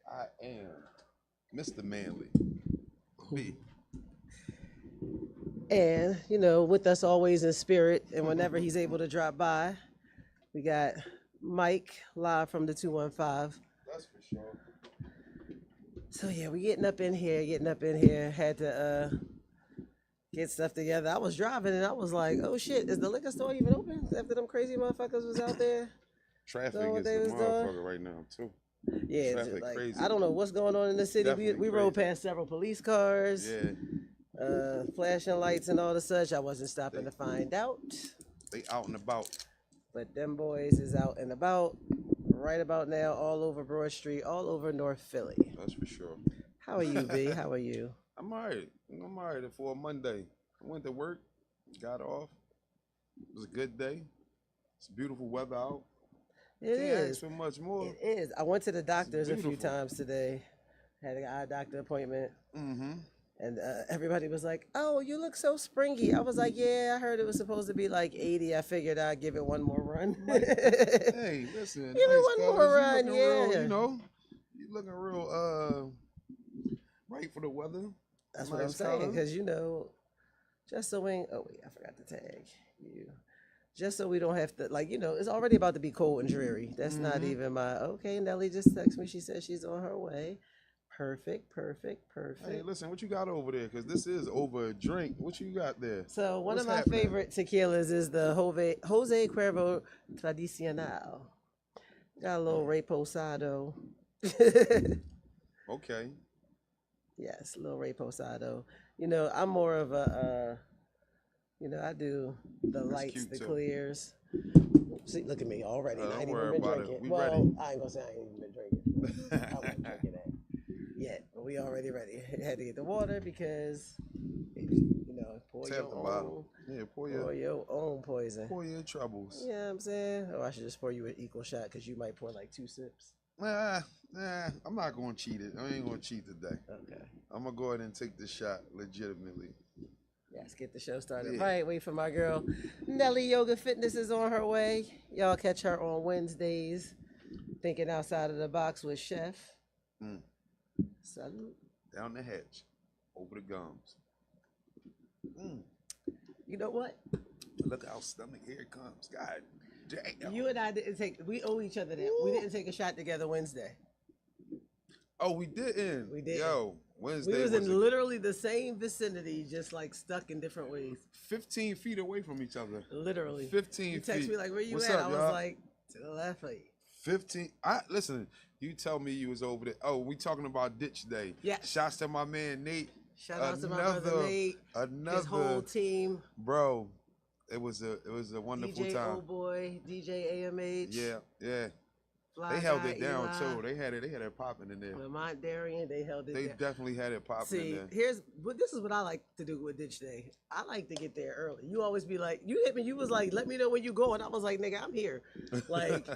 I am Mr. Manley. B. And, with us always in spirit, and whenever he's able to drop by, we got Mike live from the 215. That's for sure. So, yeah, we getting up in here. Had to get stuff together. I was driving and I was like, oh shit, is the liquor store even open after them crazy motherfuckers was out there? Traffic Doing what is they the was doing? motherfucker right now too. Yeah, it's Traffic just like, crazy. I don't know what's going on in the city. We, Definitely we rode crazy. past several police cars, Yeah, flashing lights and all the such. I wasn't stopping to find out. they out and about. But them boys is out and about right about now, all over Broad Street, all over North Philly. That's for sure. How are you, B? How are you? I'm alright. I'm alright for a Monday. I went to work, got off. It was a good day. It's beautiful weather out. It Can't is. ask for much more. It is. I went to the doctor's a few beautiful. times today. Had an eye doctor appointment. Mm-hmm. And everybody was like, oh, you look so springy. I was like, yeah, I heard it was supposed to be like 80. I figured I'd give it one more run. Hey, listen. Give it one fellas, more you run, looking yeah. Real, you looking real right for the weather. That's what I'm Nice saying. color. Because, just so we, oh, wait, I forgot to tag you. Just so we don't have to, it's already about to be cold and dreary. That's not even my, okay, Nelly just texted me. She said she's on her way. Perfect. Hey, listen, what you got over there? Because this is over a drink. What you got there? So one What's of my happening? favorite tequilas is the Jose Cuervo Tradicional. Got a little reposado. Okay. Yes, a little reposado. I'm more of a, I do the That's lights, cute, the too. clears. See, look at me already. I Don't ain't worry even been about it. drinking. We well, ready. I ain't gonna say I ain't even been drinking. I wasn't drinking that yet, but we already ready. Had to get the water because, pour Tap your the own, bottle. Yeah, pour your own poison. pour your troubles. You know what I'm saying? Or I should just pour you an equal shot because you might pour like 2 sips. Nah, I'm not going to cheat it. I ain't going to cheat today. Okay. I'm going to go ahead and take the shot legitimately. Let's get the show started. Yeah. Right, wait for my girl. Nelly Yoga Fitness is on her way. Y'all catch her on Wednesdays. Thinking outside of the box with Chef. Salute. Down the hatch. Over the gums. You know what? Look how stomach, here it comes. God damn. You and I didn't we owe each other that. We didn't take a shot together Wednesday. Oh, we didn't. We didn't. Yo, Wednesday We was was in literally the same vicinity, just like stuck in different ways. 15 feet away from each other. Literally. 15 You text feet. me like, where you What's at? up, I was y'all? like, to the left. Like, 15. Listen, you tell me you was over there. Oh, we talking about ditch day. Yeah. Shouts to my man Nate. shout out to my brother Nate, his whole team. Bro, it was a wonderful DJ time. Old Boy, DJ AMH. Yeah. Fly They held Guy, it down Eli, too. They had it popping in there. Lamont Darien, they held it They down. definitely had it popping See, in there. this is what I like to do with Ditch Day. I like to get there early. You always be like, you hit me, you was like, let me know when you going. I was like, nigga, I'm here. Like,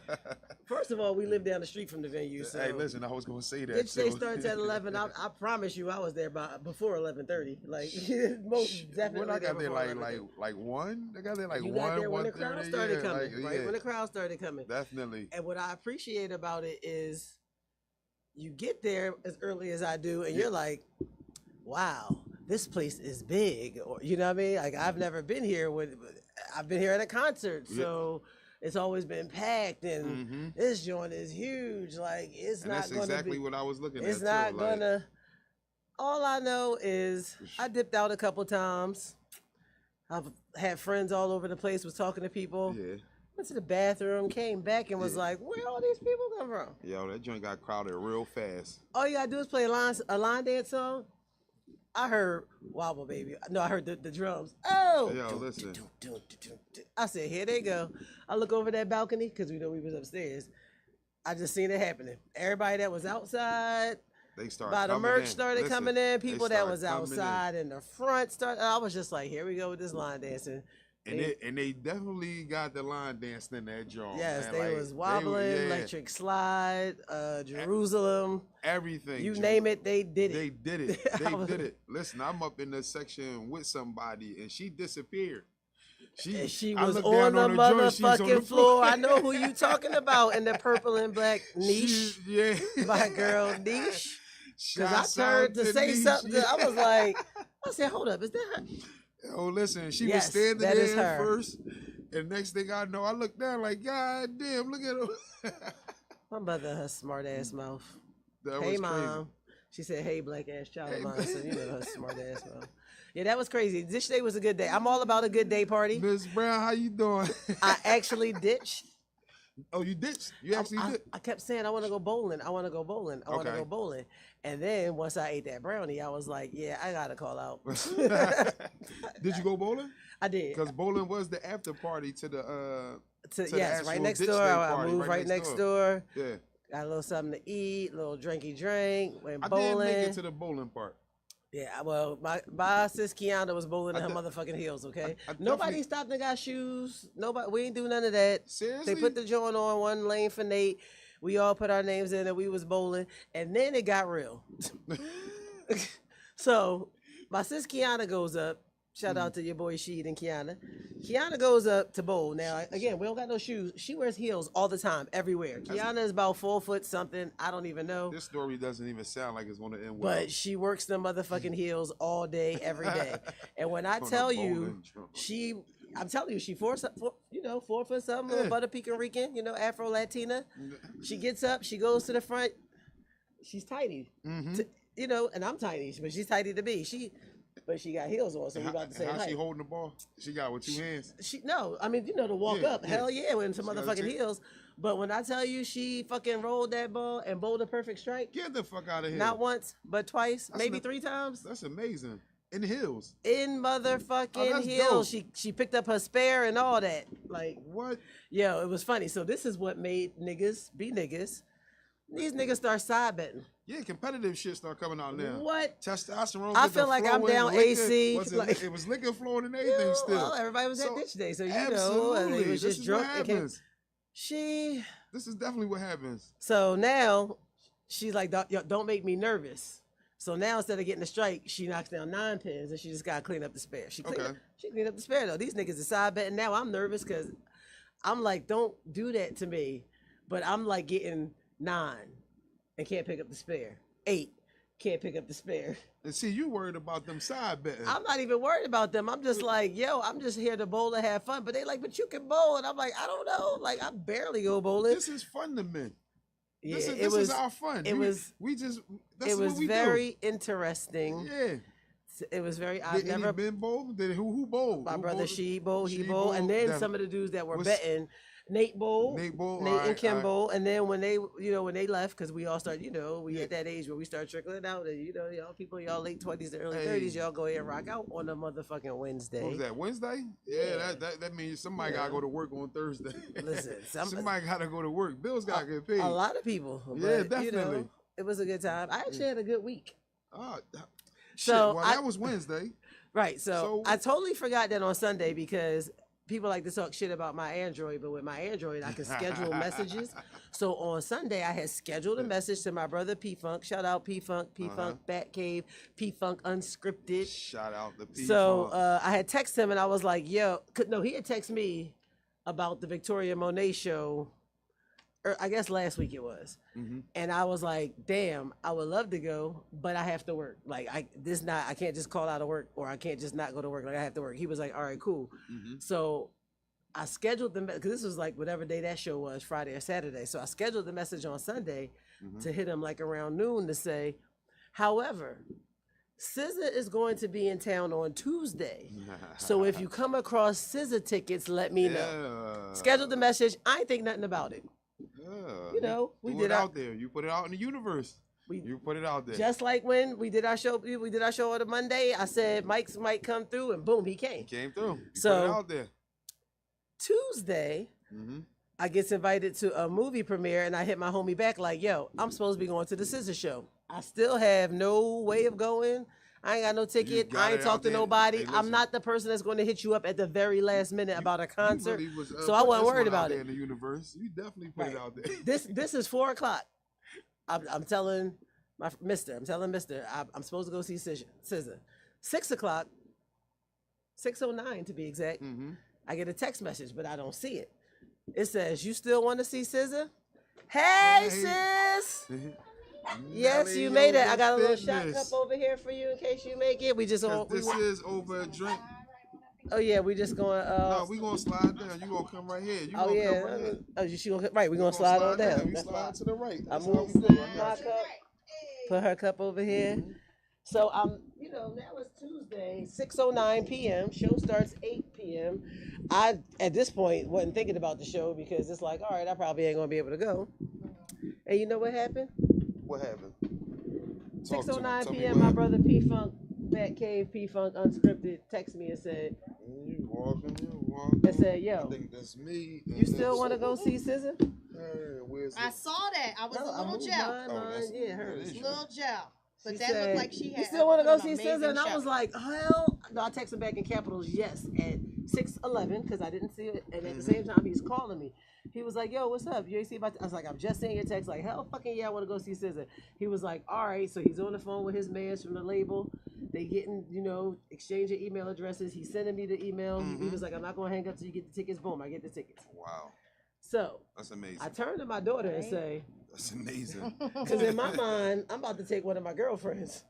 first of all, we live down the street from the venue. So Hey, listen, I was gonna say that. Ditch Day too. starts at 11. I promise you, I was there before 11:30. Like, most definitely. When I got there, before like 11:30. one. They got there like You one. got there when the crowd 1:30, started yeah, coming, like, right? yeah, When the crowd started coming. definitely. And what I appreciate about it is you get there as early as I do, and Yeah. you're like, wow, this place is big. Or, you know what I mean? Like, I've never been here I've been here at a concert. Yeah. So it's always been packed, and Mhm. this joint is huge. Like, it's And not that's going to exactly be, what I was looking it's at. not too. going to, all I know is I dipped out a couple times. I've had friends all over the place, was talking to people. Yeah. Went to the bathroom, came back, and was Yeah. like, where all these people come from? Yo, that joint got crowded real fast. All you gotta do is play a line dance song. I heard Wobble Baby. No, I heard the drums. Oh! Yo, listen. I said, here they go. I look over that balcony, because we know we was upstairs. I just seen it happening. Everybody that was outside, They started by the coming merch in. started Listen, coming in. they People that started was coming in. outside in the front started. I was just like, here we go with this line dancing. And they definitely got the line dancing in that joint. Yes, man. they Like, was wobbling, yeah, electric slide, Jerusalem. everything. You Joe. name it, they did it. They did it. I They was- did it. Listen, I'm up in the section with somebody, and she disappeared. And she I was looked on down the her joint, she was on the motherfucking floor. I know who you talking about in the purple and black niche. Yeah. My girl Niche. Because I Shouts out turned to say Niche, something. yeah. I was like, I said, hold up, is that her? Oh, listen, she was Yes, standing that is there her. first, and next thing I know, I looked down like, God damn, look at her. My mother, her smart ass mouth. That Hey, was mom. She said, hey, black ass child of Hey, mine. So, you know, her smart ass mouth. Yeah, that was crazy. This day was a good day. I'm all about a good day party. Miss Brown, how you doing? I actually ditched. Oh, you ditched? You actually did? I kept saying, I want to go bowling. I want to go bowling. I want to Okay. go bowling. And then once I ate that brownie, I was like, yeah, I got to call out. Did you go bowling? I did. Because bowling was the after party to the the Yes, right actual next ditch door. day I party, moved right next door. Yeah. Got a little something to eat, a little drinky drink, went I bowling. didn't make it to the bowling part. Yeah, well, my sis Kiana was bowling in her I motherfucking heels, okay? I Nobody definitely- stopped and got shoes. Nobody, we ain't do none of that. Seriously? They put the joint on, one lane for Nate. We all put our names in and we was bowling. And then it got real. So my sis Kiana goes up. Shout out to your boy Sheed and Kiana. Kiana goes up to bowl. Now, again, we don't got no shoes. She wears heels all the time, everywhere. Kiana is about 4 foot something. I don't even know. This story doesn't even sound like it's going to end well. But she works the motherfucking heels all day, every day. And when I On a tell bowling you, joint. I'm telling you, she 4 foot something, Yeah. little butter Puerto Rican, Afro Latina. She gets up, she goes to the front. She's tiny, Mm-hmm. and I'm tiny, but she's tiny to me. But she got heels on, so we about the same How she height. holding the ball? She got it with 2 hands. To walk Yeah, up, yeah. hell yeah, with some She gotta motherfucking take- heels. But when I tell you she fucking rolled that ball and bowled a perfect strike, Get the fuck out of here. not once, but twice, That's maybe an- 3 times. That's amazing. In the hills. In motherfucking Oh, that's heels. dope. She picked up her spare and all that. Like, What? yo, it was funny. So this is what made niggas be niggas. These niggas start side betting. Yeah, competitive shit start coming out now. What? Testosterone. I get the feel like I'm flowing, down liquor- AC, was it, like- it was liquor flowing and everything still. Well, everybody was at So, ditch day, so and Absolutely. they was This just is drunk what and came. happens. This is definitely what happens. So now she's like, don't make me nervous. So now instead of getting a strike, she knocks down 9 pins and she just gotta clean up the spare. She cleaned up the spare though. These niggas are side betting now. I'm nervous because I'm like, don't do that to me. But I'm like getting 9 and can't pick up the spare. 8 can't pick up the spare. And see, you worried about them side betting. I'm not even worried about them. I'm just like, yo, I'm just here to bowl and have fun. But they like, but you can bowl. And I'm like, I don't know. Like, I barely go bowling. This is fun to men. Yeah, This it was is our fun. it was- That's it was what we very do. interesting. Yeah. It was very. Did I've never. any men bowl? Who bowled? My Who brother bowled? she bowl, he She bowl, and then That- some of the dudes that were was- betting, Nate bowl, Nate bowl. Nate and Kim alright. bowl, and then when they left, because we all start, we at that age where we start trickling out, and y'all people, y'all late 20s to early 30s, y'all go ahead and rock out on a motherfucking Wednesday. What was that, Wednesday? Yeah. That means somebody Yeah. gotta go to work on Thursday. Listen, somebody gotta go to work. Bills gotta get paid. A lot of people. Yeah, but, definitely. it was a good time. I actually had a good week. Ah, shit. So Well, that was Wednesday. Right. So So- I totally forgot that on Sunday because people like to talk shit about my Android, but with my Android, I can schedule messages. So on Sunday, I had scheduled a message to my brother P Funk. Shout out P Funk, P Funk Batcave, P Funk Unscripted. Shout out the people. So I had texted him and I was like, yo, no, he had texted me about the Victoria Monet show. I guess last week it was. And I was like, damn, I would love to go, but I have to work. Like I can't just call out of work or I can't just not go to work. Like I have to work. He was like, all right, cool. So I scheduled them because this was like whatever day that show was, Friday or Saturday. So I scheduled the message on Sunday to hit him like around noon to say, however, SZA is going to be in town on Tuesday. So if you come across SZA tickets, let me know. Scheduled the message. I ain't think nothing about it. Yeah. We Threw did it our, out there. You put it out in the universe. You put it out there. just like when we did our show on a Monday. I said Mike's might come through, and boom, he came. Came through. You So- put it out there. Tuesday, I gets invited to a movie premiere, and I hit my homie back like, "Yo, I'm supposed to be going to the SZA show. I still have no way of going. I ain't got no ticket. got I ain't it talked out to there. nobody. Hey, I'm listen. not the person that's going to hit you up at the very last minute about a concert. You really was, so I put wasn't this worried one out about there it. In the universe, you definitely put it out there. This is 4:00. I'm telling Mister. I'm supposed to go see SZA. 6:00, 6:09 to be exact. I get a text message, but I don't see it. It says, "You still want to see SZA?" Hey, sis. Yes, you made it. I got a little shot cup over here for you in case you make it. We just on. This is over a drink. Oh yeah, we just going. No, we gonna slide down. You gonna come right here. You Oh gonna yeah. come right here. Oh, she gonna right. We gonna slide on down. We That's slide fine. to the right. I That's how moved we do it. I my got you. cup. Put her cup over here. So now it's Tuesday, 6:09 p.m. Show starts 8 p.m. I at this point wasn't thinking about the show because it's like, all right, I probably ain't gonna be able to go. And you know what happened? What happened? 6:09 p.m. My brother P Funk, Batcave P Funk Unscripted, texted me and said, You walking. and said, yo, I think that's me. you still want to go see SZA? Where's I saw that. I was a little gel. that's- Yeah, hers. Little gel. But She that said, looked like she had. you still want to go put see an SZA? amazing And I show. was like, hell. No, I texted back in capitals, yes, at 6:11 because I didn't see it. And at the same time, he's calling me. He was like, yo, what's up? You ain't see about I was like, I'm just seeing your text. Like, hell fucking yeah, I want to go see SZA. He was like, all right. So he's on the phone with his mans from the label. They getting, exchanging email addresses. He's sending me the email. He was like, I'm not going to hang up till you get the tickets. Boom, I get the tickets. Wow. So That's amazing. I turned to my daughter and say, That's amazing. because in my mind, I'm about to take one of my girlfriends.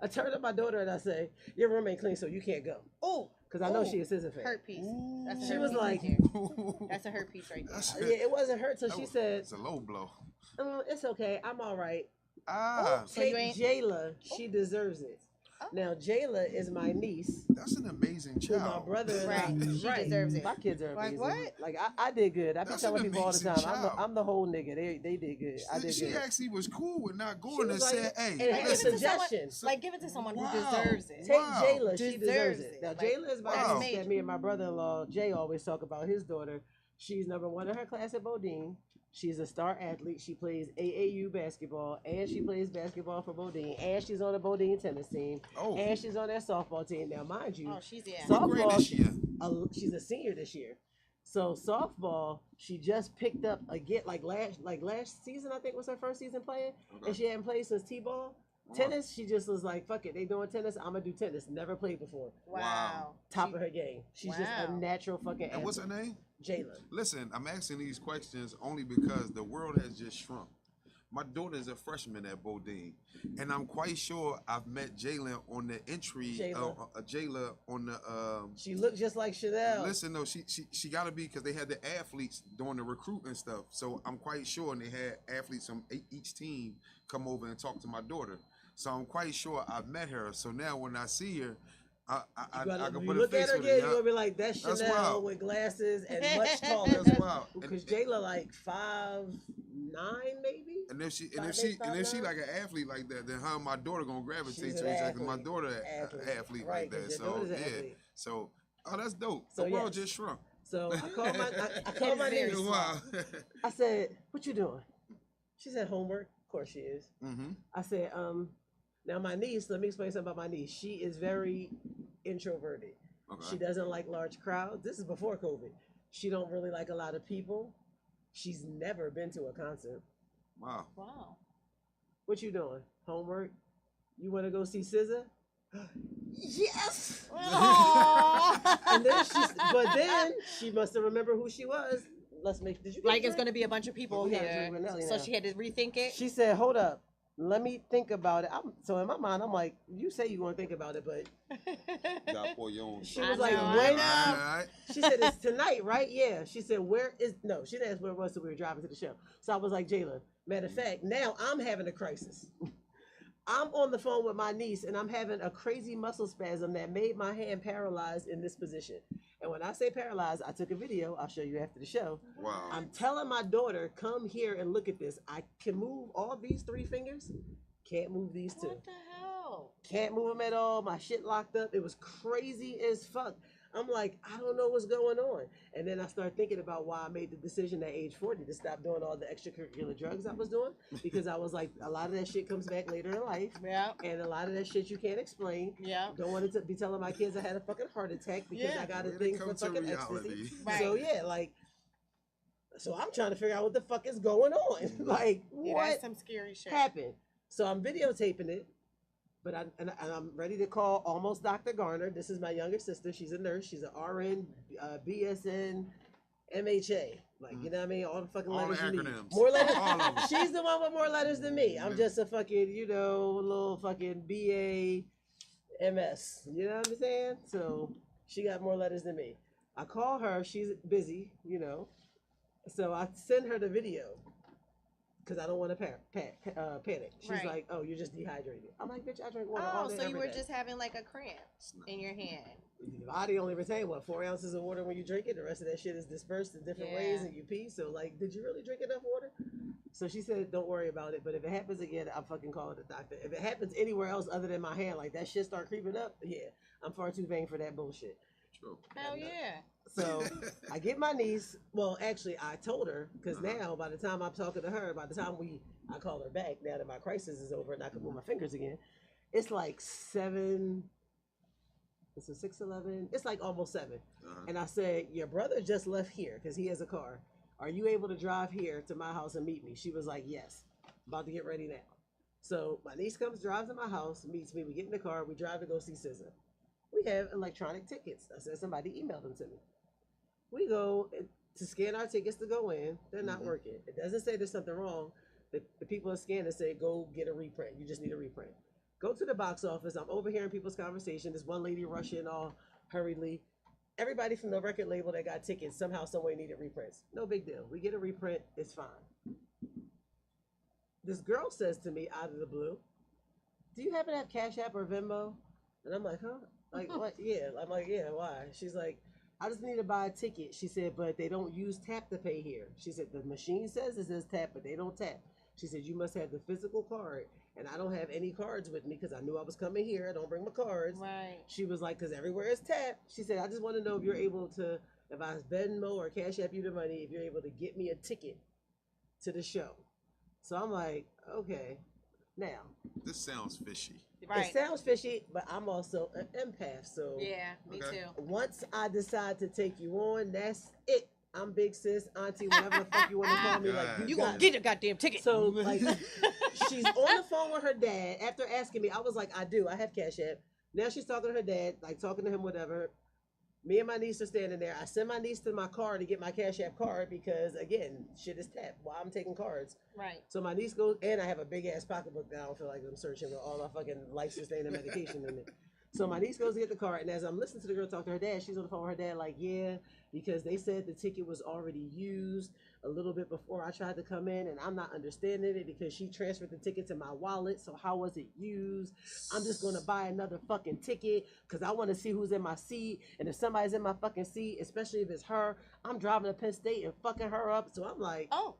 I turned to my daughter and I say, your room ain't clean, so you can't go. Oh, Because I know she a SZA fan. hurt piece. That's a She hurt was piece like, right there. That's a hurt piece right there. Yeah, it wasn't her till she said, It's a low blow. it's okay, I'm all right. So you Take ain't- Jayla, she deserves it. Oh. Now, Jayla is my niece. That's an amazing Who child. my brother Right. She deserves it. My kids are Like, amazing. what? Like I did good. I be That's telling an people all the time. amazing child. I'm the whole nigga. They did good. I did She good. actually was cool with not She going and was like- said, hey, and had a listen, suggestion. Like, give it to someone Wow. who deserves it. Take Wow. Jayla, she deserves Deserves it. it. Now Like, Jayla is my wow. niece that me and my brother-in-law Jay always talk about his daughter. She's number one in her class at Bodine. She's a star athlete. She plays AAU basketball, and she plays basketball for Bodine, and she's on the Bodine tennis team, Oh. and she's on their softball team. Now, mind you, Oh, she's yeah. what grade is she in? she's a senior this year. So softball, she just picked up again, like last season. I think was her first season playing, and she hadn't played since t-ball. Tennis, she just was like, fuck it, they doing tennis, I'm gonna do tennis. Never played before. Wow. Top of her game. She's just a Wow. natural fucking And what's her athlete. name? Jayla. Listen, I'm asking these questions only because the world has just shrunk. My daughter is a freshman at Bodine, and I'm quite sure I've met Jalen on the entry. Jayla on the. She looked just like Chanel. Listen, though, she got to be because they had the athletes doing the recruiting stuff. So I'm quite sure, and they had athletes from each team come over and talk to my daughter. So I'm quite sure I've met her. So now when I see her, I can you put a look face at her with again, it. you're gonna be like, that's That's Chanel wild. with glasses and much taller. That's wild. Because Jayla like 5'9" maybe. And if she 5'8", like an athlete like that, then how my daughter gonna gravitate She's to an each other? 'Cause my athlete. daughter Athlete. athlete Right, like that. 'cause your So daughter's an yeah. athlete. So that's dope. So, The world yes. just shrunk. So I called my Very niece. Wow. I said, what you doing? She said, homework. Of course she is. Mm-hmm. I said, now my niece, let me explain something about my niece. She is very introverted. She Okay. doesn't like large crowds. This is before COVID. She don't really like a lot of people. She's never been to a concert. Wow. Wow. What you doing? Homework? You want to go see SZA? Yes. And then she must have remembered who she was. Did you get Like a it's drink? gonna be a bunch of people We gotta here, drink Renelli so now. she had to rethink it. She said, hold up. Let me think about it. So in my mind, I'm like, you say you want to think about it, but You gotta pour your own. she I was know, like, I when? know. Alright. She said, it's tonight, right? Yeah. She said, no, she didn't ask where it was, so we were driving to the show. So I was like, Jayla, matter of fact, now I'm having a crisis. I'm on the phone with my niece and I'm having a crazy muscle spasm that made my hand paralyzed in this position. And when I say paralyzed, I took a video. I'll show you after the show. Wow. I'm telling my daughter, come here and look at this. I can move all these 3 fingers. Can't move these 2. What the hell? Can't move them at all. My shit locked up. It was crazy as fuck. I'm like, I don't know what's going on. And then I started thinking about why I made the decision at age 40 to stop doing all the extracurricular drugs I was doing. Because I was like, a lot of that shit comes back later in life. Yeah. And a lot of that shit you can't explain. Yeah. Don't want to be telling my kids I had a fucking heart attack because Yeah. I got a Way to thing come for to fucking reality. ecstasy. Right. So yeah, like, so I'm trying to figure out what the fuck is going on. Like, Yeah, what that's some scary shit. happened? So I'm videotaping it. But and I'm ready to call almost Dr. Garner. This is my younger sister. She's a nurse. She's an RN, BSN, MHA. Like, you know what I mean? All the fucking All the letters you need. acronyms. More letters. All of them. She's the one with more letters than me. I'm just a fucking, little fucking BA MS. You know what I'm saying? So she got more letters than me. I call her. She's busy, So I send her the video because I don't want to panic. She's Right. like, "Oh, you're just dehydrated." I'm like, "Bitch, I drink water all Oh, day, so you every were day." just having like a cramp in your hand. Your body only retain 4 ounces of water when you drink it. The rest of that shit is dispersed in different ways, Yeah. and you pee. So, like, did you really drink enough water? So she said, "Don't worry about it. But if it happens again, I'm fucking calling the doctor. If it happens anywhere else other than my hand, like that shit start creeping up, yeah, I'm far too vain for that bullshit." True. Hell yeah. So I get my niece. Well, actually, I told her because now, by the time I'm talking to her, by the time I call her back, now that my crisis is over and I can move my fingers again, it's like 7. It's a 6:11. It's like almost 7. And I said, "Your brother just left here because he has a car. Are you able to drive here to my house and meet me?" She was like, "Yes." About to get ready now. So my niece drives to my house, meets me. We get in the car. We drive to go see SZA. We have electronic tickets. I said somebody emailed them to me. We go to scan our tickets to go in. They're not working. It doesn't say there's something wrong. The people in scanning say, "Go get a reprint. You just need a reprint." Go to the box office. I'm overhearing people's conversation. This one lady rushing all hurriedly. Everybody from the record label that got tickets somehow, someway needed reprints. No big deal. We get a reprint. It's fine. This girl says to me out of the blue, "Do you happen to have Cash App or Venmo?" And I'm like, "Huh? Like what?" Yeah. I'm like, "Yeah, why?" She's like, "I just need to buy a ticket." She said, "But they don't use tap to pay here." She said, "The machine says it says tap, but they don't tap." She said, "You must have the physical card." And I don't have any cards with me because I knew I was coming here. I don't bring my cards. Right. She was like, "Because everywhere is tap." She said, "I just want to know if you're able to, if I Venmo or Cash App you the money, if you're able to get me a ticket to the show." So I'm like, okay. Now, This sounds fishy. Right. it sounds fishy, but I'm also an empath. So Yeah, me Okay. too. once I decide to take you on, that's it. I'm big sis, auntie, whatever the fuck you want to call me. Like God. You got gonna it. get a goddamn ticket. So like she's on the phone with her dad after asking me. I was like, "I do. I have Cash App." Now she's talking to her dad, like talking to him, whatever. Me and my niece are standing there. I send my niece to my car to get my Cash App card because again, shit is tapped while I'm taking cards. Right. So my niece goes, and I have a big ass pocketbook that I don't feel like I'm searching with all my fucking life sustaining medication in it. So my niece goes to get the card, and as I'm listening to the girl talk to her dad, she's on the phone with her dad like, "Yeah, because they said the ticket was already used a little bit before I tried to come in, and I'm not understanding it because she transferred the ticket to my wallet. So how was it used? I'm just gonna buy another fucking ticket because I want to see who's in my seat, and if somebody's in my fucking seat, especially if it's her, I'm driving to Penn State and fucking her up." So I'm like, Oh.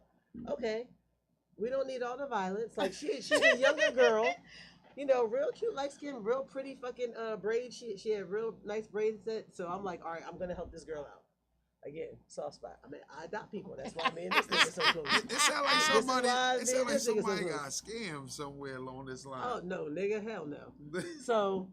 okay, we don't need all the violence. Like she's a younger girl. Real cute, light skin, real pretty fucking braids. She had real nice braids set. So I'm like, all right, I'm gonna help this girl out. Again, soft spot. I mean, I adopt people. That's why me and this nigga so close. It sounds like This is somebody. why It me sounds and like this nigga so somebody close. got scammed somewhere along this line. Oh no, nigga, hell no. So,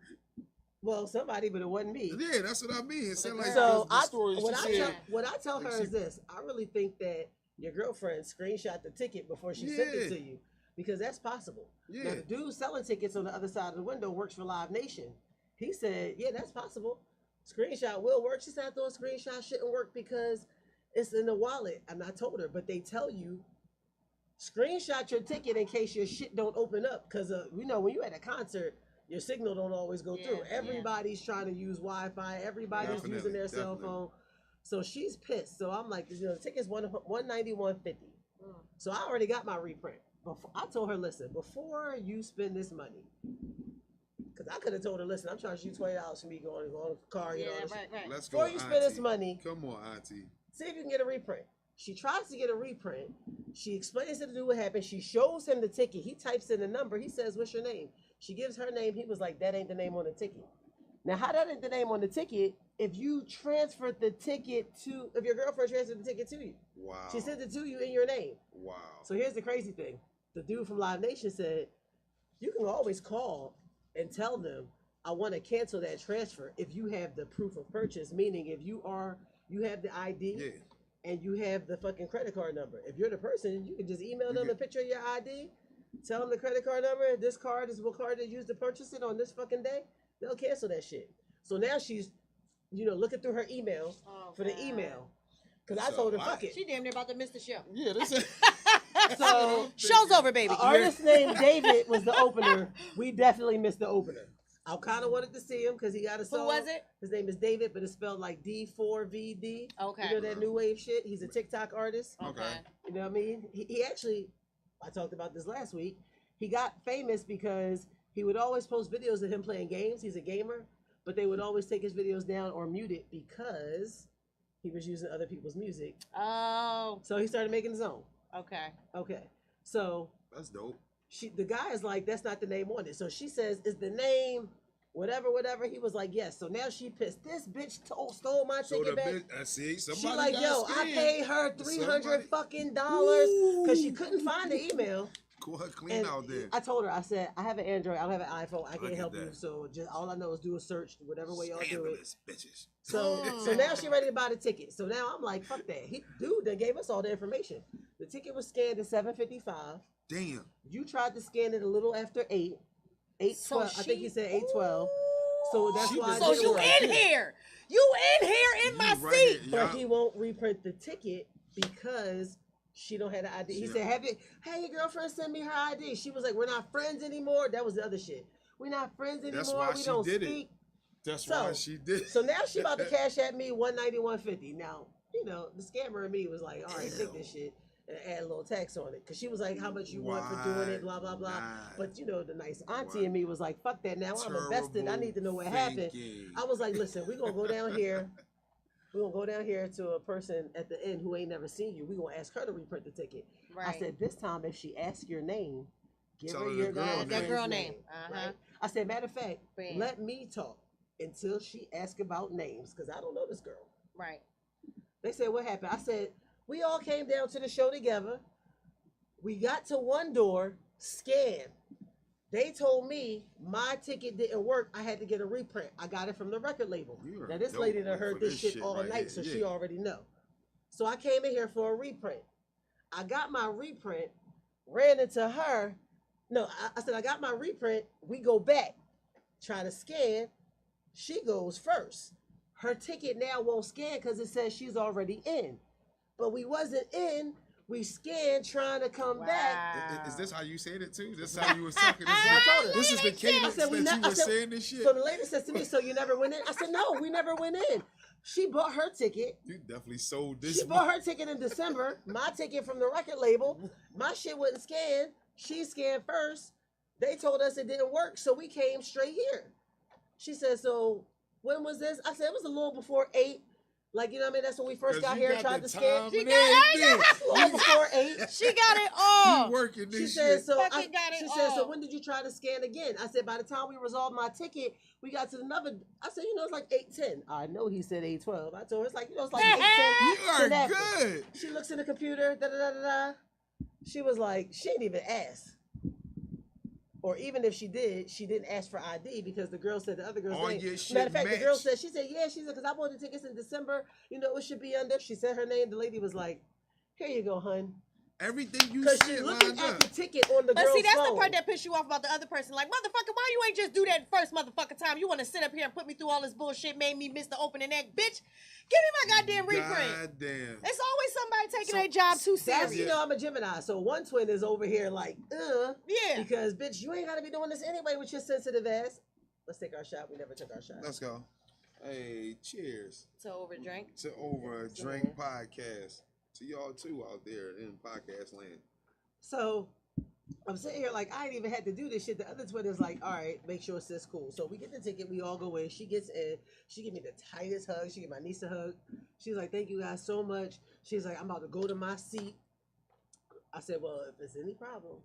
well, somebody, but it wasn't me. Yeah, that's what I mean. It sounds like So the stories what she I said. tell like her she- is this: I really think that your girlfriend screenshot the ticket before she sent it Yeah. to you, because that's possible. Now Yeah. the dude selling tickets on the other side of the window works for Live Nation. He said, "Yeah, that's possible. Screenshot will work." She said, "I thought screenshot shouldn't work because it's in the wallet." And I told her, but they tell you screenshot your ticket in case your shit don't open up, because when you at a concert, your signal don't always go through. Yeah. Everybody's trying to use Wi-Fi. Everybody's Definitely, using their cell definitely. phone. So she's pissed. So I'm like, the ticket's $191.50. So I already got my reprint. Before I told her, listen, before you spend this money, because I could have told her, listen, I'm charging you $20 for me going to the car. Yeah, All this shit. right. Let's go, Before you spend this auntie. money, Come on, auntie. see if you can get a reprint. She tries to get a reprint. She explains to the dude what happened. She shows him the ticket. He types in the number. He says, "What's your name?" She gives her name. He was like, "That ain't the name on the ticket." Now, how that ain't the name on the ticket if you transferred the ticket if your girlfriend transferred the ticket to you? Wow. She sent it to you in your name. Wow. So here's the crazy thing. The dude from Live Nation said, you can always call and tell them, "I want to cancel that transfer," if you have the proof of purchase, meaning if you have the ID. Yeah. And you have the fucking credit card number. If you're the person, you can just email them a picture of your ID. tell them the credit card number. This card is what card they used to purchase it on this fucking day. They'll cancel that shit. So now she's, looking through her emails for the email. Because I told her, fuck it. She damn near about to miss the show. Yeah, this is. So Show's over, baby. an artist named David was the opener. We definitely missed the opener. I kind of wanted to see him because he got a song. Who was it? His name is David, but it's spelled like D4VD. Okay. You know that new wave shit? He's a TikTok artist. Okay. You know what I mean? He actually, I talked about this last week. He got famous because he would always post videos of him playing games. He's a gamer, but they would always take his videos down or mute it because he was using other people's music. Oh. So he started making his own. Okay. Okay. So That's dope. the guy is like, that's not the name on it. So she says, is the name whatever? He was like, yes. So now she pissed. This bitch stole my So ticket the back. bitch, I see somebody. She like, got yo, I scammed. paid her $300 Somebody- fucking dollars because she couldn't find the email. Go ahead, clean And out there. I told her, I said, I have an Android, I don't have an iPhone, I Look can't at help you. that. So just all I know is do a search, whatever way y'all do it. Scandalous bitches. So now she ready to buy the ticket. So now I'm like, fuck that. Dude, they gave us all the information. The ticket was scanned at 7:55. Damn. You tried to scan it a little after 8. 8:12. So I think he said 8:12. Ooh. So that's She why I So didn't you work. in here. You in here in my You right seat. here. But Y'all- he won't reprint the ticket because she don't have the ID. He Yeah. said, hey, your girlfriend sent me her ID. She was like, we're not friends anymore. That was the other shit. We're not friends anymore. That's why we she don't did it. speak. That's So- why she did. So now she about to cash at me $190, $150. Now, the scammer in me was like, all right, take this shit and add a little tax on it. Because she was like, how much you want for doing it, blah, blah, blah. Why But, the nice auntie in me was like, fuck that. Now I'm invested. I need to know what Terrible happened. thinking. I was like, listen, we're going to go down here. We're going to go down here to a person at the end who ain't never seen you. We're going to ask her to reprint the ticket. Right. I said, this time, if she asks your name, give Tell her her the your girl girlfriend's name. That girl name. name. Uh-huh. Right? I said, matter of fact, Bam. let me talk until she asks about names because I don't know this girl. Right. They said, what happened? I said, we all came down to the show together. We got to one door, scanned. They told me my ticket didn't work. I had to get a reprint. I got it from the record label. You are Now this dope lady done for heard this this shit shit all right night, here. so Yeah. she already know. So I came in here for a reprint. I got my reprint, ran into her. No, I said, I got my reprint. We go back, try to scan. She goes first. Her ticket now won't scan because it says she's already in. But we wasn't in. We scanned trying to come back. Is this how you said it too? This is how you was talking. I told her. This is the cadence said we that ne- you I were said- saying this shit. So the lady says to me, so you never went in? I said, no, we never went in. She bought her ticket. You definitely sold this. She bought her ticket in December. My ticket from the record label. My shit wouldn't scan. She scanned first. They told us it didn't work, so we came straight here. She said, so when was this? I said, it was a little before 8. Like, you know what I mean? That's when we first got here and tried to scan. She A got little before 8. She got it all. You working She this said, shit. so Fucking got it she said, so all. when did you try to scan again? I said, by the time we resolved my ticket, we got to another. I said, it's like 8:10. I know he said 8:12. I told her, it's like, it's like 8:10. You are Snap it. good. She looks in the computer, da da da da da. She was like, she didn't even ask. Or even if she did, she didn't ask for ID because the girl said the other girl's All name. your shit Matter of fact, the girl matched. said, she said, because I bought the tickets in December. It should be under. She said her name. The lady was like, here you go, hun. Everything you Because she's said looking lined at up. the ticket on the But girl's see, that's phone. the part that pissed you off about the other person. Like, motherfucker, why you ain't just do that first motherfucking time? You want to sit up here and put me through all this bullshit, made me miss the opening act. Bitch, give me my goddamn reprint. Goddamn. It's always somebody taking So their job too That's, serious. I'm a Gemini. So one twin is over here like, Yeah. because bitch, you ain't got to be doing this anyway with your sensitive ass. Let's take our shot. We never took our shot. Let's go. Hey, cheers So overdrink. to Over a Drink podcast. To y'all too out there in podcast land. So I'm sitting here like, I ain't even had to do this shit. The other twin is like, all right, make sure it's this cool. So we get the ticket. We all go in. She gets in. She give me the tightest hug. She give my niece a hug. She's like, thank you guys so much. She's like, I'm about to go to my seat. I said, well, if it's any problem,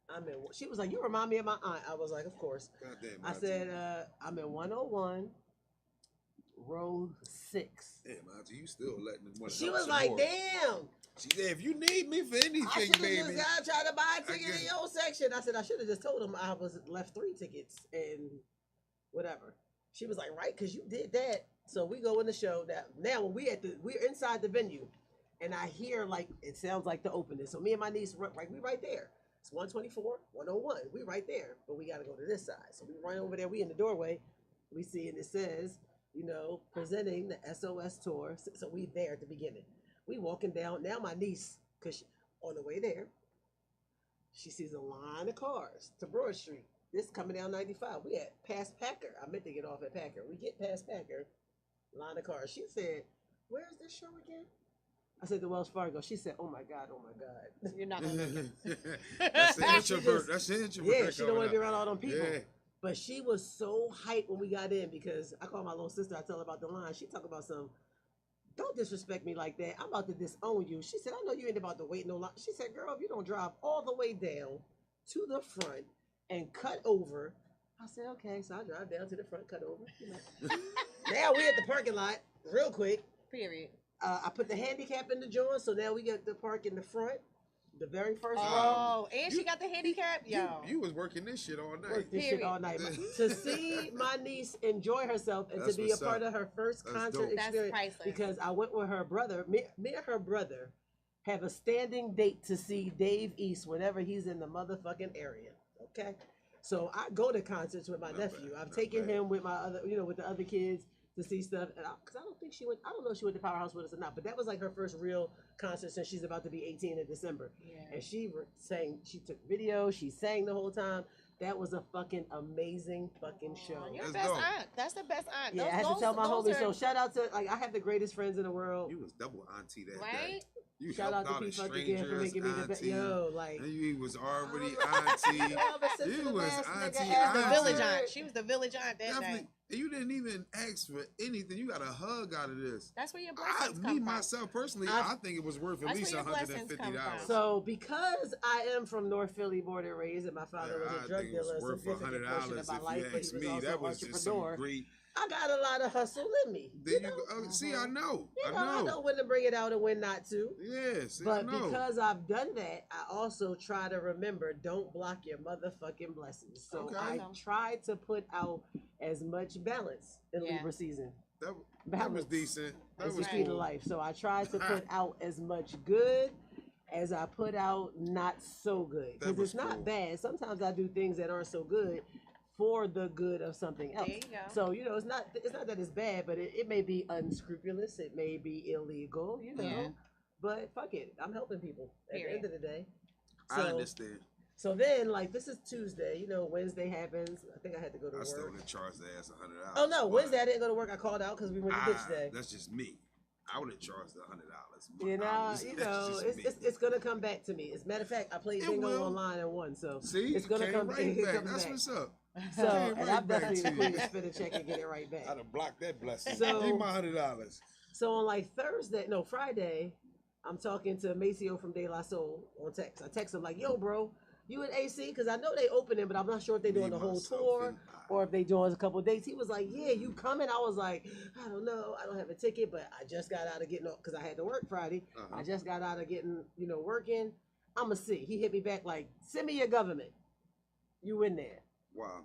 I'm in. She was like, you remind me of my aunt. I was like, of course. Goddamn. I said, I'm in 101, row 6. Damn, Auntie, you still letting them. She was like, damn. She said, if you need me for I anything, should have baby. just got try to buy a ticket get in it. your section. I said, I should have just told him I was left 3 tickets and whatever. She was like, right, because you did that. So we go in the show. Now when we're inside the venue, and I hear like it sounds like the opening. So me and my niece, we right there. It's 124, 101. We right there, but we got to go to this side. So we run over there. We in the doorway. We see, and it says, presenting the SOS tour. So we there at the beginning. We walking down. Now my niece, because on the way there, she sees a line of cars to Broad Street. This coming down 95. We at past Packer. I meant to get off at Packer. We get past Packer, line of cars. She said, "Where's this show again?" I said, "The Wells Fargo." She said, "Oh my God, oh my God." You're not gonna make it. That's the introvert. That's the introvert. Yeah, she don't want to be around all them people. Yeah. But she was so hyped when we got in because I call my little sister. I tell her about the line. She talk about some. Don't disrespect me like that. I'm about to disown you. She said, "I know you ain't about to wait no line." She said, "Girl, if you don't drive all the way down to the front and cut over." I said, "Okay." So I drive down to the front, cut over. Now we at the parking lot, real quick. Period. I put the handicap in the joint, so now we got the park in the front, the very first row. Oh, and she got the handicap? Yo. You was working this shit all night. Worked this shit all night. To see my niece enjoy herself and That's to be a what's part up. of her first That's concert dope. That's experience, priceless. because I went with her brother. Me and her brother have a standing date to see Dave East whenever he's in the motherfucking area. Okay, so I go to concerts with my Not nephew. bad, I've not taken bad. him with my other, with the other kids to see stuff, and because I don't think she went. I don't know if she went to Powerhouse with us or not, but that was like her first real concert since she's about to be 18 in December. Yeah. And she took video, she sang the whole time. That was a fucking amazing fucking show. You're the That's best dope. aunt. That's the best aunt. Yeah, I had to tell my homie. So shout out to, like, I have the greatest friends in the world. You was double auntie that day. Right? You Shout out helped to a P Fuck again for stranger's making me the best. auntie. Yo, like. And you was already I'm auntie. a sensitive You was ass nigga, auntie, She was ass the auntie. village nigga. aunt. She was the village aunt that Definitely. day. And you didn't even ask for anything. You got a hug out of this. That's where your blessings come Me, from. myself, personally, I- I think it was worth at That's least where your blessings come $150. from. So because I am from North Philly, born and raised, and my father was a I drug think it was dealer, a worth significant portion $100 of my if life, you but he ask was me. also That an was just some entrepreneur. great. I got a lot of hustle in me. There you go. See, I know. I know when to bring it out and when not to. Yes, I But know. because I've done that, I also try to remember, don't block your motherfucking blessings. So Okay. I try to put out as much balance in Yeah. Libra season. that was Balance decent. That It's the was key to cool. life. So I try to put out as much good as I put out not so good. That Because was it's not cool. bad. Sometimes I do things that aren't so good for the good of something else. There you go. So, it's not that it's bad, but it may be unscrupulous, it may be illegal, Yeah. But fuck it. I'm helping people at the end of the day. I understand. So then, like, this is Tuesday. Wednesday happens. I think I had to go to I still work. would have charged the ass $100. Oh no, but Wednesday I didn't go to work. I called out because we went to bitch day. That's just me. I would have charged the $100. It's gonna come back to me. As a matter of fact, I played It bingo will. online and won. So See, it's gonna came come right it back. comes That's back. what's up. So Came and right I'm back definitely to the queen you. to spin a check and get it right back. I'd have blocked that blessing. So- Give me my $100. So on like Friday, I'm talking to Maceo from De La Soul on text. I text him like, "Yo, bro, you in AC? Because I know they opening, but I'm not sure if they doing the whole tour or if they doing a couple of dates." He was like, "Yeah, you coming?" I was like, "I don't know. I don't have a ticket, but I just got out of getting up because I had to work Friday. Uh-huh. I just got out of getting, working. I'ma see." He hit me back like, "Send me your government. You in there?" Wow.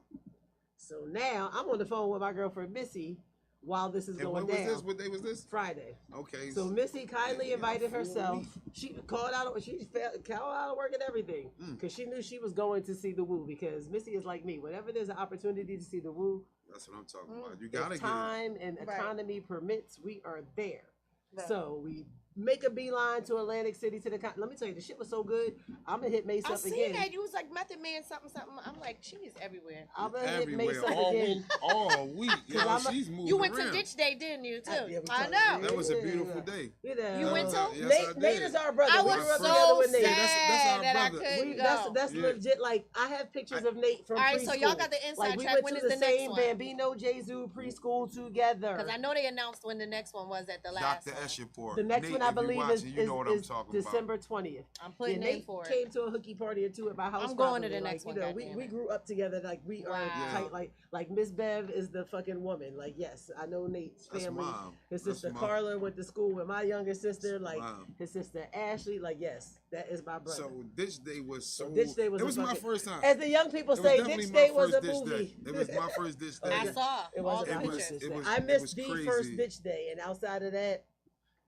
So now I'm on the phone with my girlfriend Missy while this is And going when was down. this? What day was this? Friday. Okay. So Missy kindly Yeah, invited 4 herself. weeks. She called out. She called out of work and everything because she knew she was going to see the Woo. Because Missy is like me. Whenever there's an opportunity to see the Woo, That's what I'm talking about. You gotta if get it. time and Right. economy permits, we are there. Right. So we make a beeline to Atlantic City to the. Let me tell you, the shit was so good. I'm gonna hit Mace I up seen again. that you was like Method Man something. I'm like, she's everywhere. I'm gonna hit Mace Everywhere, up all again. week, all week. Yo, I'm a- she's moving You went around. to Ditch Day, didn't you? Too. Yeah, we I talked- know. That was a Yeah. beautiful day. You went to? Yes, I Nate, did. Nate is our brother. I We was grew up so together with sad Nate. That's our that I brother. couldn't We, go. that's Yeah. legit. Like I have pictures of Nate from All right, preschool. so y'all got the inside like, we track. went When to is the the next same one? Bambino Jesu preschool together. Because I know they announced when the next one was at the last Dr. one. Eshapur. The next Nate, one I if you believe watching, is, you know what I'm is talking December about. 20th. I'm putting in Nate for it. came to a hooky party or two at my house. I'm going to probably. the next like, one, we goddammit. grew up together. Like we are Wow. tight. Like Miss Bev is the fucking woman. Like yes, I know Nate's That's family. mom. His That's sister mom. Carla went to school with my younger sister. Like mom. his sister Ashley. Like yes, that is my brother. So Ditch Day was so. Ditch Day was it a was my fucking- first time. As the young people It was say, definitely Ditch my Day was first a Ditch movie. Day. It was my first Ditch Day. I saw It all was the a it was- pictures. it was- I missed was the crazy. first Ditch Day, and outside of that,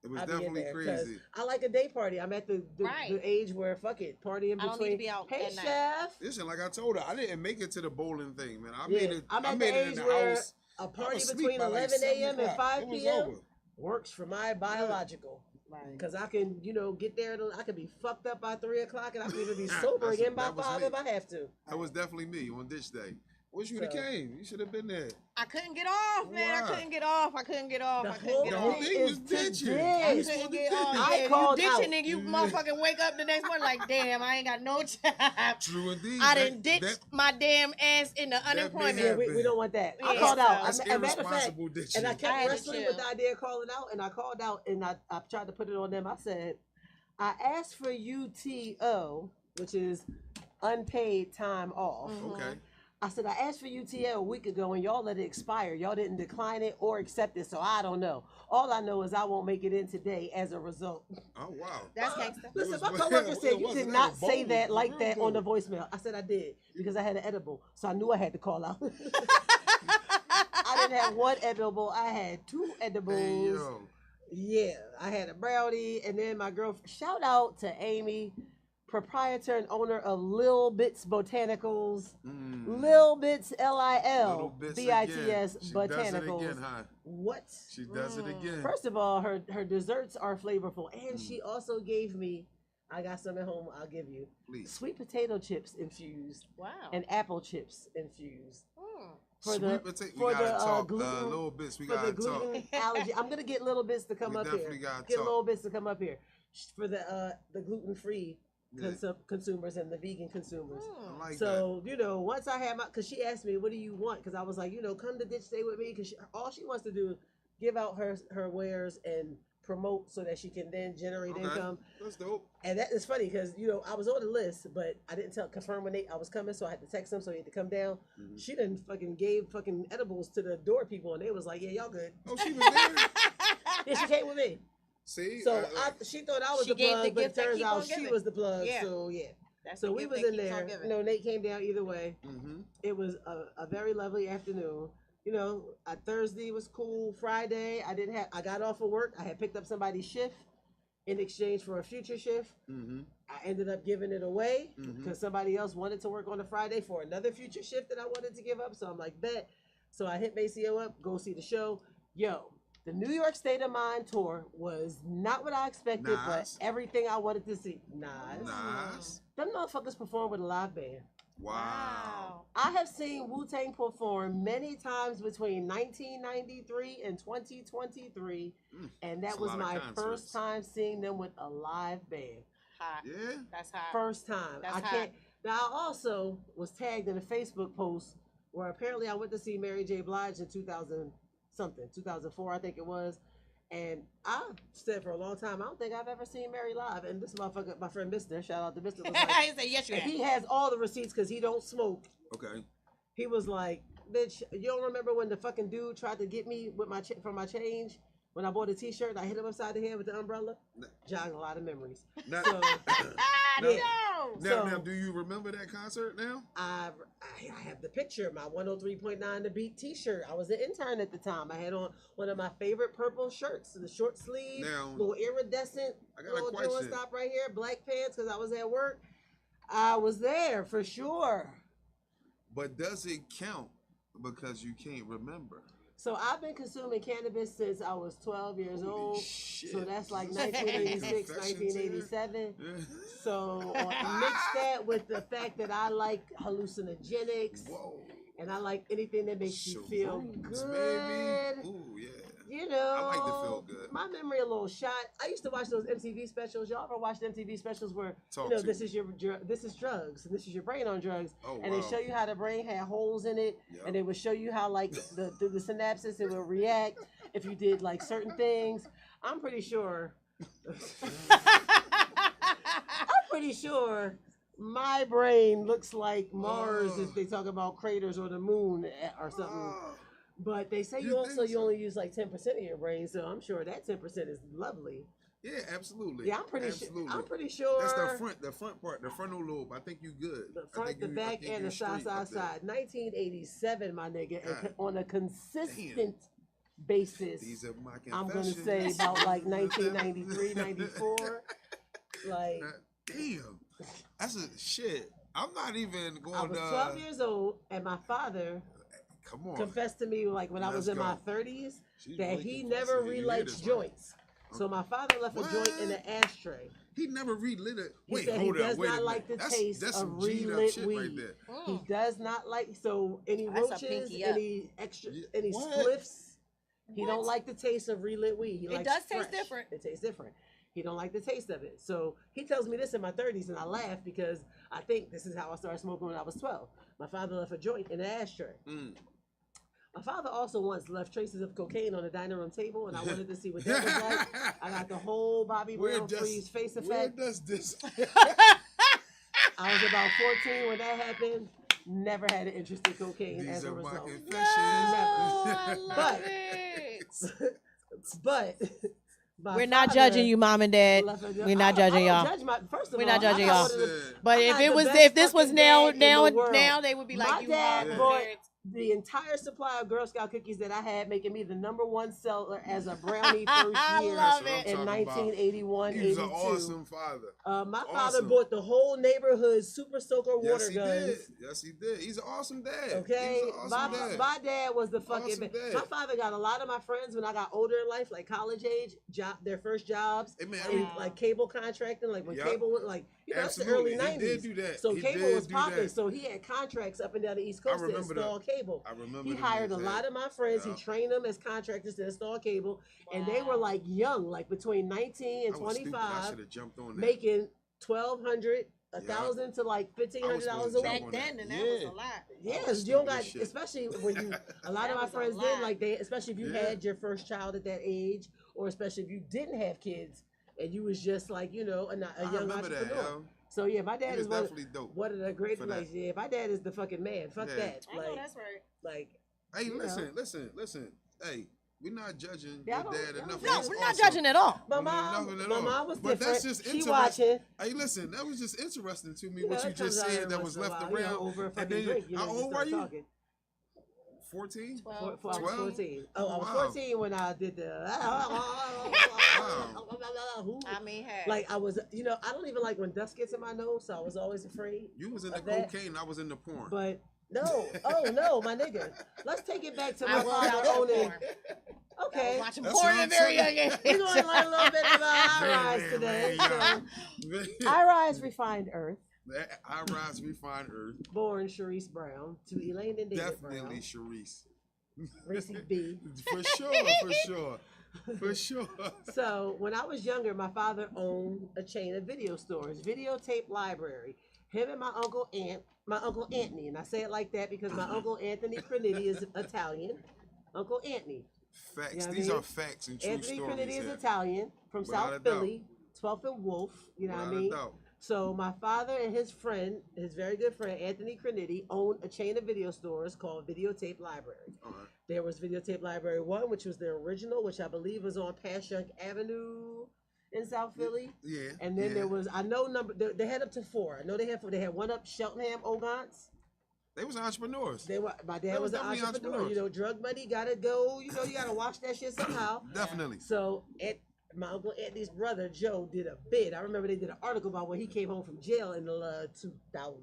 It was I be in definitely there 'cause crazy. I like a day party. I'm at the Right. age where fuck it, party in I don't between. need to be out Hey at night. chef. Listen, like I told her, I didn't make it to the bowling thing, man. I Yeah, made it. I'm I at made the it in age the where house. a I party was asleep between by like 11 7 a.m. and o'clock. 5 It was p.m. over. works for my biological. Right. Because I can, get there. I can be fucked up by 3 o'clock, and I can even be sober That's- again by that was 5 me. if I have to. That was definitely me on ditch day. Wish you would have So- came. You should have been there. I couldn't get off, man. I Why? couldn't get off. I couldn't get off. The I couldn't whole get The off. whole thing thing was is ditching. today. I I was couldn't supposed to get ditch. off. I Yeah, called you ditching out. and you motherfucking wake up the next morning like, damn, I ain't got no job. True indeed. I That- done ditched that- my damn ass in the unemployment. Yeah, Yeah. we don't want that. I Yeah, called so- out. That's As a matter of fact, irresponsible ditching. and I I kept had to wrestling chill. with the idea of calling out, and I called out, and I tried to put it on them. I said, I asked for UTO, which is unpaid time off. Okay. I said, I asked for UTO a week ago, and y'all let it expire. Y'all didn't decline it or accept it, so I don't know. All I know is I won't make it in today as a result. Oh wow. That's gangster. Listen, was- my coworker it said you wasn't did that, not it was say bold. that It was like real that on the bold. voicemail. I said I did because I had an edible, so I knew I had to call out. I didn't have one edible. I had 2 edibles. Hey yo. Yeah, I had a brownie, and then my girlfriend. Shout out to Amy, proprietor and owner of Lil Bits Botanicals. Lil Bits Little Lil bits Bits again. She does it Botanicals. again, huh? What? She does it again. First of all, her desserts are flavorful, and she also gave me. I got some at home. I'll give you Please. sweet potato chips infused Wow. and apple chips infused. Mm. For Sweet the potato. for We gotta the talk. gluten Little bits. We for the gotta talk. gluten allergy. I'm gonna get little bits to come We up here. definitely gotta Get talk. little bits to come up here for the gluten free Yeah. consumers and the vegan consumers. I like that. So once I had because she asked me, "What do you want?" Because I was like, come to ditch stay with me because all she wants to do is give out her wares and promote so that she can then generate Okay. income. That's dope. And that is funny because I was on the list, but I didn't confirm when I was coming, so I had to text them, so he had to come down. Mhm. She didn't gave edibles to the door people, and they was like, "Yeah, y'all good." Oh, she was there. Yeah, she came with me. See. So she thought I was She the gave the plug, but it gift that turns keep out on she giving. was the plug. Yeah. So yeah, That's so the we gift was that in keeps on there. giving. Nate came down either way. Mm-hmm. It was a very lovely afternoon. Thursday was cool. Friday, I got off of work. I had picked up somebody's shift in exchange for a future shift. Mm-hmm. I ended up giving it away Mhm. because somebody else wanted to work on a Friday for another future shift that I wanted to give up. So I'm like, bet. So I hit Maceo up, go see the show. Yo, the New York State of Mind tour was not what I expected, Nice. but everything I wanted to see. Nice. Nice. Them motherfuckers perform with a live band. Wow. I have seen Wu-Tang perform many times between 1993 and 2023, and That's that a was lot of my concerts. first time seeing them with a live band. Hot. Yeah. That's hot. First time. That's I can't. Now I also was tagged in a Facebook post where apparently I went to see Mary J. Blige in 2004 I think it was, and I said for a long time I don't think I've ever seen Mary live. And this motherfucker, my friend Mister, shout out to Mister, was like, I said yes, you and have. he has all the receipts because he don't smoke. Okay. He was like, "Bitch, you don't remember when the fucking dude tried to get me with my for my change when I bought a T-shirt? I hit him upside the head with the umbrella." Jogging a lot of memories. Now, So Ah, Yeah. no. now, so- do you remember that concert now? I have the picture, my 103.9 The Beat T-shirt. I was an intern at the time. I had on one of my favorite purple shirts, the short sleeve, Now, little iridescent, I got a little question. joint stop right here, black pants because I was at work. I was there for sure. But does it count because you can't remember? So I've been consuming cannabis since I was 12 years Holy old. shit. So that's like 1986, Confessions 1987. Yeah. So mix that with the fact that I like hallucinogenics Whoa. and I like anything that makes you feel Shrooms, good. Baby. Ooh, yeah. You know, I like to feel good. My memory a little shot. I used to watch those MTV specials. Y'all ever watched MTV specials where Talk to this me. is this is drugs and this is your brain on drugs, Oh, and wow. they show you how the brain had holes in it, Yep. and they would show you how like the synapses it would react if you did like certain things. I'm pretty sure. I'm pretty sure my brain looks like Mars if they talk about craters or the moon or something. Oh, But they say You you also think you so? only use like 10% of your brain, so I'm sure that 10% is lovely. yeah, absolutely. Yeah, I'm pretty sure. Absolutely. I'm pretty sure. That's the front part, the frontal lobe. I think you good. The I front, think the you- I back, think and you the side, straight up side, there. side. 1987, my nigga, and God on a consistent basis. These are my I'm gonna confessions. say about like 1993, 94. Like Damn, that's a shit. I'm not even going I was to. 12 years old, and my father Come on. confessed to me like when I was Let's in my go. 30s She's that really he confessing. never You hear relights this, right? joints. So my father left a joint in What? the ashtray. He never relit it. He Wait, said hold he up. does Wait a not minute. like the taste That's of some G'd up relit shit weed. right there. He does not like so any That's a roaches, pinky up. any extra, Yeah. any What? spliffs. He What? don't like the taste of relit weed. He It likes does taste fresh. different. It tastes different. He don't like the taste of it. So he tells me this in my 30s, and I laugh because I think this is how I started smoking when I was 12. My father left a joint in the ashtray. Mm. My father also once left traces of cocaine on the dining room table, and I wanted to see what that was like. I got the whole Bobby Brown freeze face Where effect. does this? I was about 14 when that happened. Never had an interest in cocaine These as a are my result. confessions. I love But- it. But my We're not father judging you, mom and dad. left a- We're not I judging don't y'all. judge my, first of We're all, not judging I'm y'all. one of the- But I'm if not it the was, best if this was fucking now, dad in the world. now they would be like, My you dad horrible bought parents. the entire supply of Girl Scout cookies that I had, making me the #1 seller as a brownie first I year love That's what I'm it. in talking about. 1981, He was 82. an awesome father. My father Awesome. bought the whole neighborhood super soaker Yes, water he guns. did. Yes, he did. He's an awesome dad. Okay, He was an awesome dad. my dad was the fucking. Awesome dad. My father got a lot of my friends when I got older in life, like college age, their first jobs, Hey, man, in Wow. like cable contracting, like when Yup. cable went like that's the Absolutely. early '90s. He did do that. So He cable did was do popping. that. So he had contracts up and down the East I Coast to remember install cable. I remember He them hired a days. lot of my friends. Yeah. He trained them as contractors to install cable, and they were Wow. like young, like between 19 and I was stupid. I 25, should have jumped on that. making $1,200, Yeah. $1,000 to like $1,500 I was a supposed to week. jump on Back then, that. and that was Yeah. a lot. Yes, you don't got, Stupid as shit. especially when you, a lot That of my was a friends lot. did, like they, especially if you Yeah. had your first child at that age, or especially if you didn't have kids and you was just like, you know, a I young remember that, entrepreneur. yo. So yeah, my He dad was is one definitely dope. of the great, for like, that. yeah, my dad is the fucking man. Fuck Yeah. that. I know Like, that's right. like, Hey, you know. listen. Hey, we're not judging Yeah, I your don't- dad I don't- enough. No, He's we're not awesome. judging at all. my I mean, mom, nothing at my all. mom was But different. that's just She interesting. watching. Hey, listen, that was just interesting to me You know, what you that comes just out every said that once was in a left while, you know, around. over a And fucking then, drink. You know, how you old start were you? talking. 14? 12, I was 12? 14. Oh, I was Wow. 14 when I did the. I mean, hey. Like I was, you know, I don't even like when dust gets in my nose, so I was always afraid. You was in the Of that. cocaine, I was in the porn. But no, oh no, my nigga. Let's take it back to I my was father watching owning. porn. I was Okay, watching That's porn what at a I'm very young saying. age. we're going to learn a little bit about I-Rise Very, today. very So, young. I-Rise refined earth, I rise, refined earth. born Sharice Brown to Elaine and David Definitely Brown, Sharice. Reese B. For sure. For sure. So when I was younger, my father owned a chain of video stores, videotape library. Him and my uncle Anthony, and I say it like that because my uncle Anthony Creniti is Italian. Uncle Anthony. Facts. You know what I These mean? are facts and true Anthony stories. Creniti is here. Italian from Without a South doubt. Philly, 12th and Wolf. You know what I Without a mean? doubt. So my father and his friend, his very good friend Anthony Creniti, owned a chain of video stores called Videotape Library. All right. There was Videotape Library 1, which was the original, which I believe was on Passyunk Avenue in South Philly. Yeah. And then yeah. there was, I know they had up to 4. I know they had one up Cheltenham, Ogons. They was entrepreneurs. My They dad was was an definitely entrepreneur. entrepreneurs. You know, drug money gotta go. You know, you gotta watch that shit somehow. Definitely. So my uncle Anthony's brother Joe did a bid. I remember they did an article about when he came home from jail in the 2000s.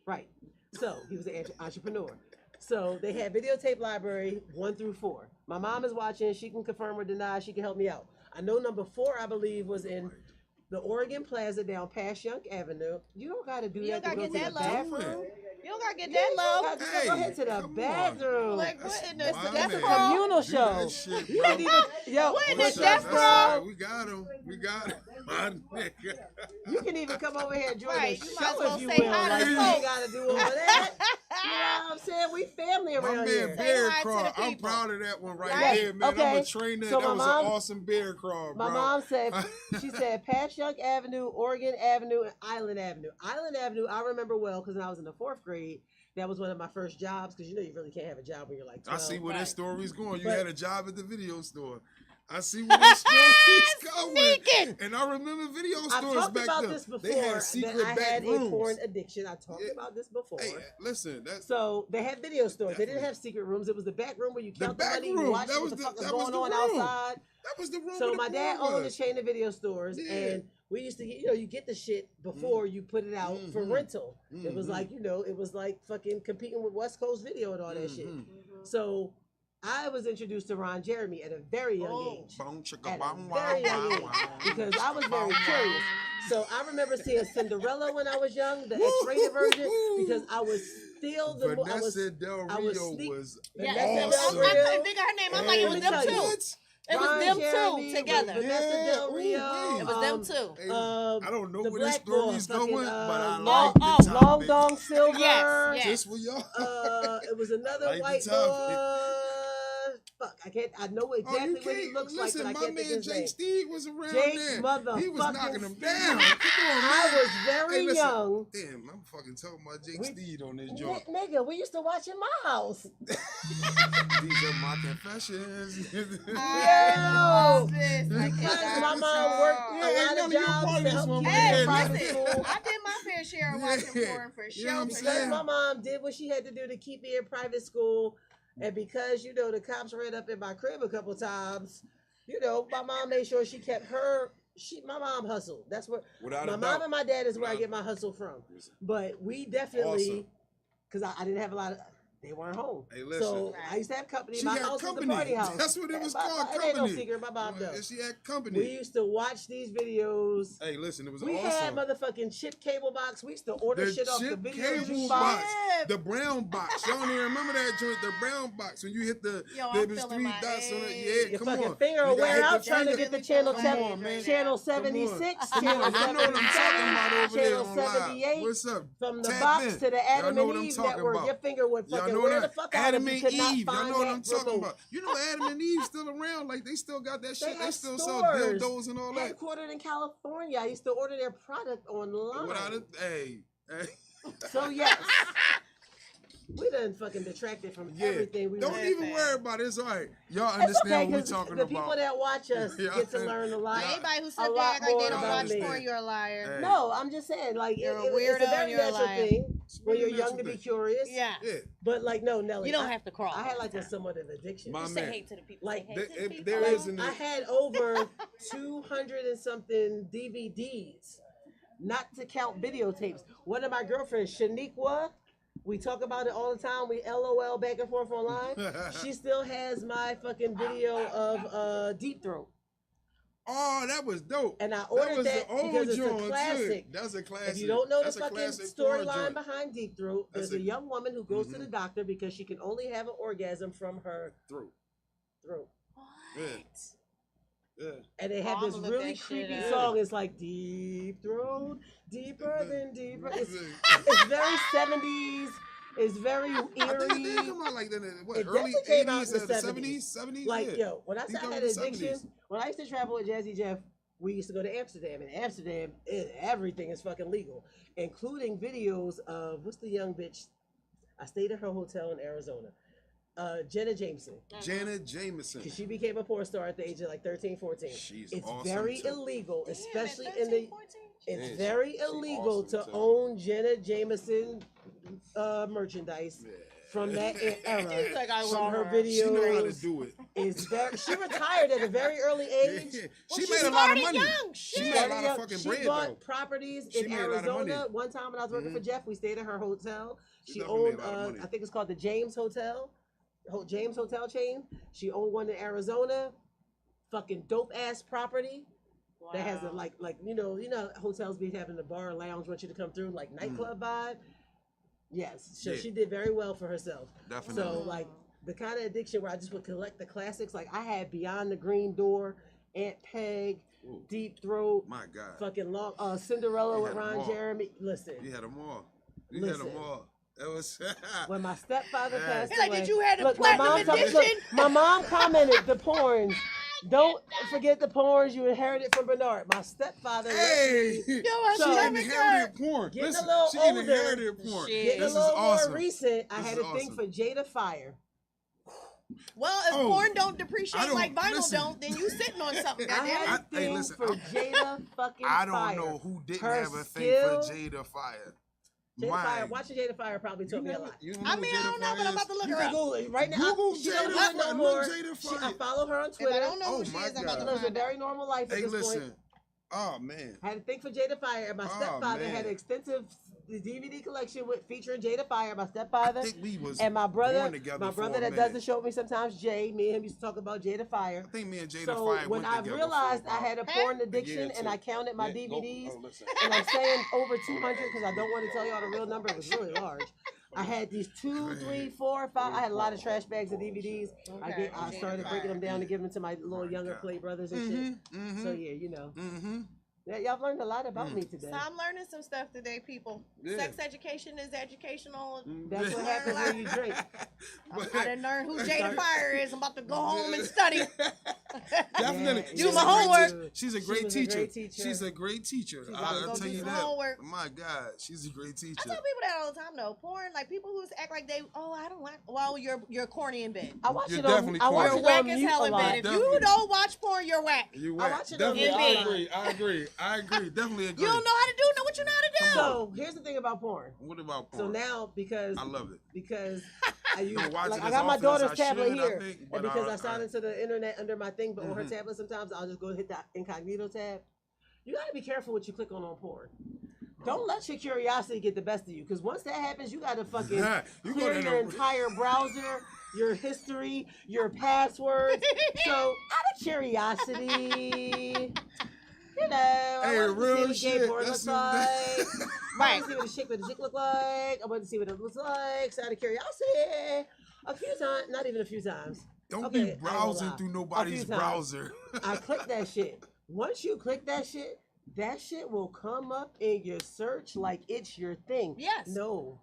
Right. So he was an entrepreneur. So they had Videotape Library 1 through 4. My mom is watching. She can confirm or deny. She can help me out. I know number 4, I believe, was in the Oregon Plaza down Passyunk Avenue. You don't gotta do You that don't to go gotta to get the that love. bathroom. You don't gotta get You that don't love. have to Hey, go ahead to the come on. bathroom. Like, That's what in the my Death man. Row? Communal Do show. that shit, You bro. ain't even yo. What in What's the up? Death That's Row? all right. We got him. My nigga. You can even come over here and join Right, the you might as show well if you say will. hi to Like the you folks. ain't gotta do all that. You know what I'm saying? We family My around man here. Bear hi to Crawl. the I'm people. proud of that one right Right? there, man. I'm Okay. a trainer. So that my was mom- an awesome Bear Crawl, bro. My mom said, she said Passyunk Avenue, Oregon Avenue, and Island Avenue. Island Avenue, I remember well because when I was in the 4th grade, that was one of my first jobs because you know you really can't have a job when you're like 12. I see where Right. this story's going. You But- had a job at the video store. I see where the story's going. Sneaking. And I remember video I've stores talked back about then. this before. They had That secret I back had rooms. a porn addiction. I talked about this before. Hey, listen, that's So they had video stores. They didn't Definitely. have secret rooms. It was the back room where you The count the, back money, you room. watch That what was the the- fuck is that was going the on room. outside. that was the room. So where my the dad porn owned a was. chain of video stores, Yeah. and we used to, you get the shit before you put it out for Mhm. rental. It was Mhm. like, it was like fucking competing with West Coast Video and all that shit. Mhm. So I was introduced to Ron Jeremy at a very young age. Boom, chicka, At a bong, very wow, young wow, age, wow. because I was very Bong, curious. wow. So I remember seeing Cinderella when I was young, the X-rated version, because I was still the I was Vanessa Del I was Rio sneak- was Yeah, Vanessa I awesome. couldn't think of her name. I'm like, it was Let me them tell you. two. What? It was Ron them Jeremy two together. Vanessa Yeah, Del ooh, Rio. wait. It was them two. Hey, I don't know the where this black boy, story's fucking, going, but I Long, like the topic. Long Dong Silver. Yes, yes. Just for y'all. It was another Like the white topic. boy. Fuck, I know Oh, exactly you what he can't looks listen. like, but I my can't think man his Jake name. Steve was around Jake there. He was motherfucking knocking him Steve. down. Come on, man. I was very Hey, listen. young. Damn, I'm fucking talking about Jake We- Steve on this joint. Nigga, we used to watch in my house. These are my confessions. Yo! This, I cannot. My mom worked Yeah, a ain't lot none of of your jobs to parties help when keep we me Hey, in private listen, school. I did my fair share of watching Yeah. porn for You know what I'm sure. saying? Because my mom did what she had to do to keep me in private school, and because the cops ran up in my crib a couple times, my mom made sure she kept her. My mom hustled. That's where Without my a mom doubt. and my dad is where I Without- get my hustle from. But we definitely, because I didn't have a lot of. They weren't home. Hey, listen. So I used to have company. She My had house company. was the party house. That's what it was called, It ain't no company. secret. My mom Well, knows. she had company. We used to watch these videos. Hey, listen, it was We awesome. had motherfucking chip cable box. We used to order The shit off the chip video cable juice box, box. the brown box. Y'all don't even remember that joint, the brown box. When you hit the, Yo, there I'm was feeling 3 my dots on it. age. Yeah, Your come fucking on. finger You will gotta wear hit out the trying to finger. get the Come channel on, 7, man. channel Come on. 76, Come channel on, y'all know what I'm talking about over there channel on live. 78. What's up? From the Tap box in. to the Y'all Adam know and what I'm Eve talking network, about. your finger would Y'all fucking know wear that the fuck out Adam if you and could not Eve. Y'all find know what that I'm talking remote. about. You know Adam and Eve still around. Like they still got that shit. They have still sell stores dildos and all that. headquartered in California. I used to order their product online. Without it, hey. So yes, we done fucking detracted from Yeah. everything. We Don't were. even worry about it. It's all right. Y'all It's okay understand what we're because talking the about. people that watch us Yeah. get to learn a lot. Yeah. Anybody who A said they lot act like more they don't about watch me. porn, you're a liar. Hey. No, I'm just saying, like, You're a it's a weirdo very and you're a natural liar. thing when you're Very young to natural be thing. curious. Yeah. Yeah. But like, no, Nelly, You don't have to crawl. I had like a all the time. somewhat of addiction. My You say man. hate to the people. Like, say hate to the people. there Like, is an- I had over 200 and something DVDs, not to count videotapes. One of my girlfriends, Shaniqua, we talk about it all the time. We LOL back and forth online. She still has my fucking video of Deep Throat. Oh, that was dope. And I That ordered was that the old because it's a joint, too. classic. That's a classic. If you don't know the That's a fucking classic porn storyline joint. behind Deep Throat, That's there's a a- young woman who goes to the Mhm. doctor because she can only have an orgasm from her Throat. throat. Yeah. Yeah. And they have Oh, this I'ma look really that shit creepy up. song. It's like Deep Throat, deeper than deeper. It's I very 70s. It's very think it did eerie. come out like that in what, It early definitely came out 80s in the or the 70s. 70s? Like, yeah. yo, when I He said I come had in the addiction, 70s. when I used to travel with Jazzy Jeff, we used to go to Amsterdam. And Amsterdam, everything is fucking legal, including videos of, what's the young bitch? I stayed at her hotel in Arizona. Jenna Jameson. Janet Jameson. Because she became a porn star at the age of like 13, 14. She's It's awesome, very too. illegal, Damn, especially at in the... 13, 14? It's Yes, very she illegal awesome, to too. own Jenna Jameson merchandise Yeah. from that era. He's like, I From saw her her. She know how to videos. do it. Is very, she retired at a very early age. Yeah. Well, She she made a lot of started money. young, She shit. made a lot Started of out- fucking she bread bought though. properties She in made a lot of money. Arizona. One time when I was working for Mhm. Jeff, we stayed at her hotel. She She definitely owned, made a lot of money. I think it's called the James Hotel, James Hotel chain. She owned one in Arizona. Fucking dope ass property that has a Wow. like hotels be having the bar lounge want you to come through like nightclub vibe. Yes, so Mm. Yeah. she did very well for herself. Definitely. So like the kind of addiction where I just would collect the classics. Like I had Beyond the Green Door, Aunt Peg, Ooh, Deep Throat, my God. fucking long Cinderella You with had 'em Ron all. Jeremy. Listen, You had them all. You had them Listen. all. That was. when my stepfather Yeah. passed He's like, away, did you have the look, my platinum mom, edition? my mom commented the porns. Don't forget the porns you inherited from Bernard. My stepfather. Hey! Yo, I So- She love it, inherited porn. Getting a Listen, little she older. inherited porn. Shit. Getting This a little is awesome. more recent, I This had is a thing awesome. for Jada Fire. Well, if Oh, porn don't I depreciate don't- like vinyl listen. don't, then you sitting on something, I goddamn. had a hey, thing listen, for Jada fucking I don't Fire. know who didn't Her have a thing skill- for Jada Fire. Jada Fire, Mine. watching Jada Fire probably taught me a lot. You I mean, I don't know, but I'm about to look You her can up. Google it right now. Google She Jada don't do it Fire. no Look more. Jada Fire. I follow her on If Twitter. I don't know Oh who she my is, I'm about God. to Lives a find out. very normal life at Hey, this listen. point. Oh man. I had a thing for Jada Fire, and my Oh, stepfather had man. an extensive DVD collection with featuring Jada Fire. My I stepfather think we was and my brother, born together my for brother a that minute. doesn't show me sometimes, Jay. Me and him used to talk about Jada Fire. I think me and Jada So Fire when went I together realized for I had a Huh? porn addiction or and two. I counted my Yeah, go- DVDs, oh, listen. and I'm saying over 200 because I don't want to tell y'all the real number. It was really large. I had these 2, 3, 4, 5. I had a lot of trash bags of DVDs. Okay, I Jada started breaking them Fire. down and giving them to my little younger play brothers and shit. Mm-hmm. So yeah, you know, Mm-hmm. yeah, y'all learned a lot about me today. So I'm learning some stuff today, people. Yeah. Sex education is educational. That's what happens when you drink. I didn't learn who Jada Fire is. I'm about to go home and study. Definitely. Yeah, She's Do a my great homework. teacher. She's a She great was a teacher. great teacher. She's a great teacher. She's I'll gonna tell do you some that. homework. My God, she's a great I teacher. tell people that all the time though. Porn, like people who act like they, I don't like. Well, you're corny in bed. I watch You're it on. definitely I watch You're it corny. whack on as mute hell a in lot. bed. If Definitely. you don't watch porn, you're whack. You I right. watch it on Definitely, in I bed. agree. I agree. I agree. Definitely agree. You don't know how to do what you know how to do. So here's the thing about porn. What about porn? So now because I love it. I use Don't watch like it I as got my often as daughter's I tablet should, I here, think, and but because I- I signed I- into the internet under my thing, but on her Mhm. tablet sometimes I'll just go hit that incognito tab. You got to be careful what you click on porn. Don't let your curiosity get the best of you, because once that happens, you got to fucking You clear go to your the- entire browser, your history, your passwords. So out of curiosity. You know, I Hey, wanted real to see what gay shit. porn That's looks some- like. I Right. want to see what a chick look like. I want to see what it looks like. So out of curiosity, a few times, not even a few times. Don't Okay, I be ain't gonna browsing lie. through A nobody's few times. browser. I click that shit. Once you click that shit will come up in your search like it's your thing. Yes. No.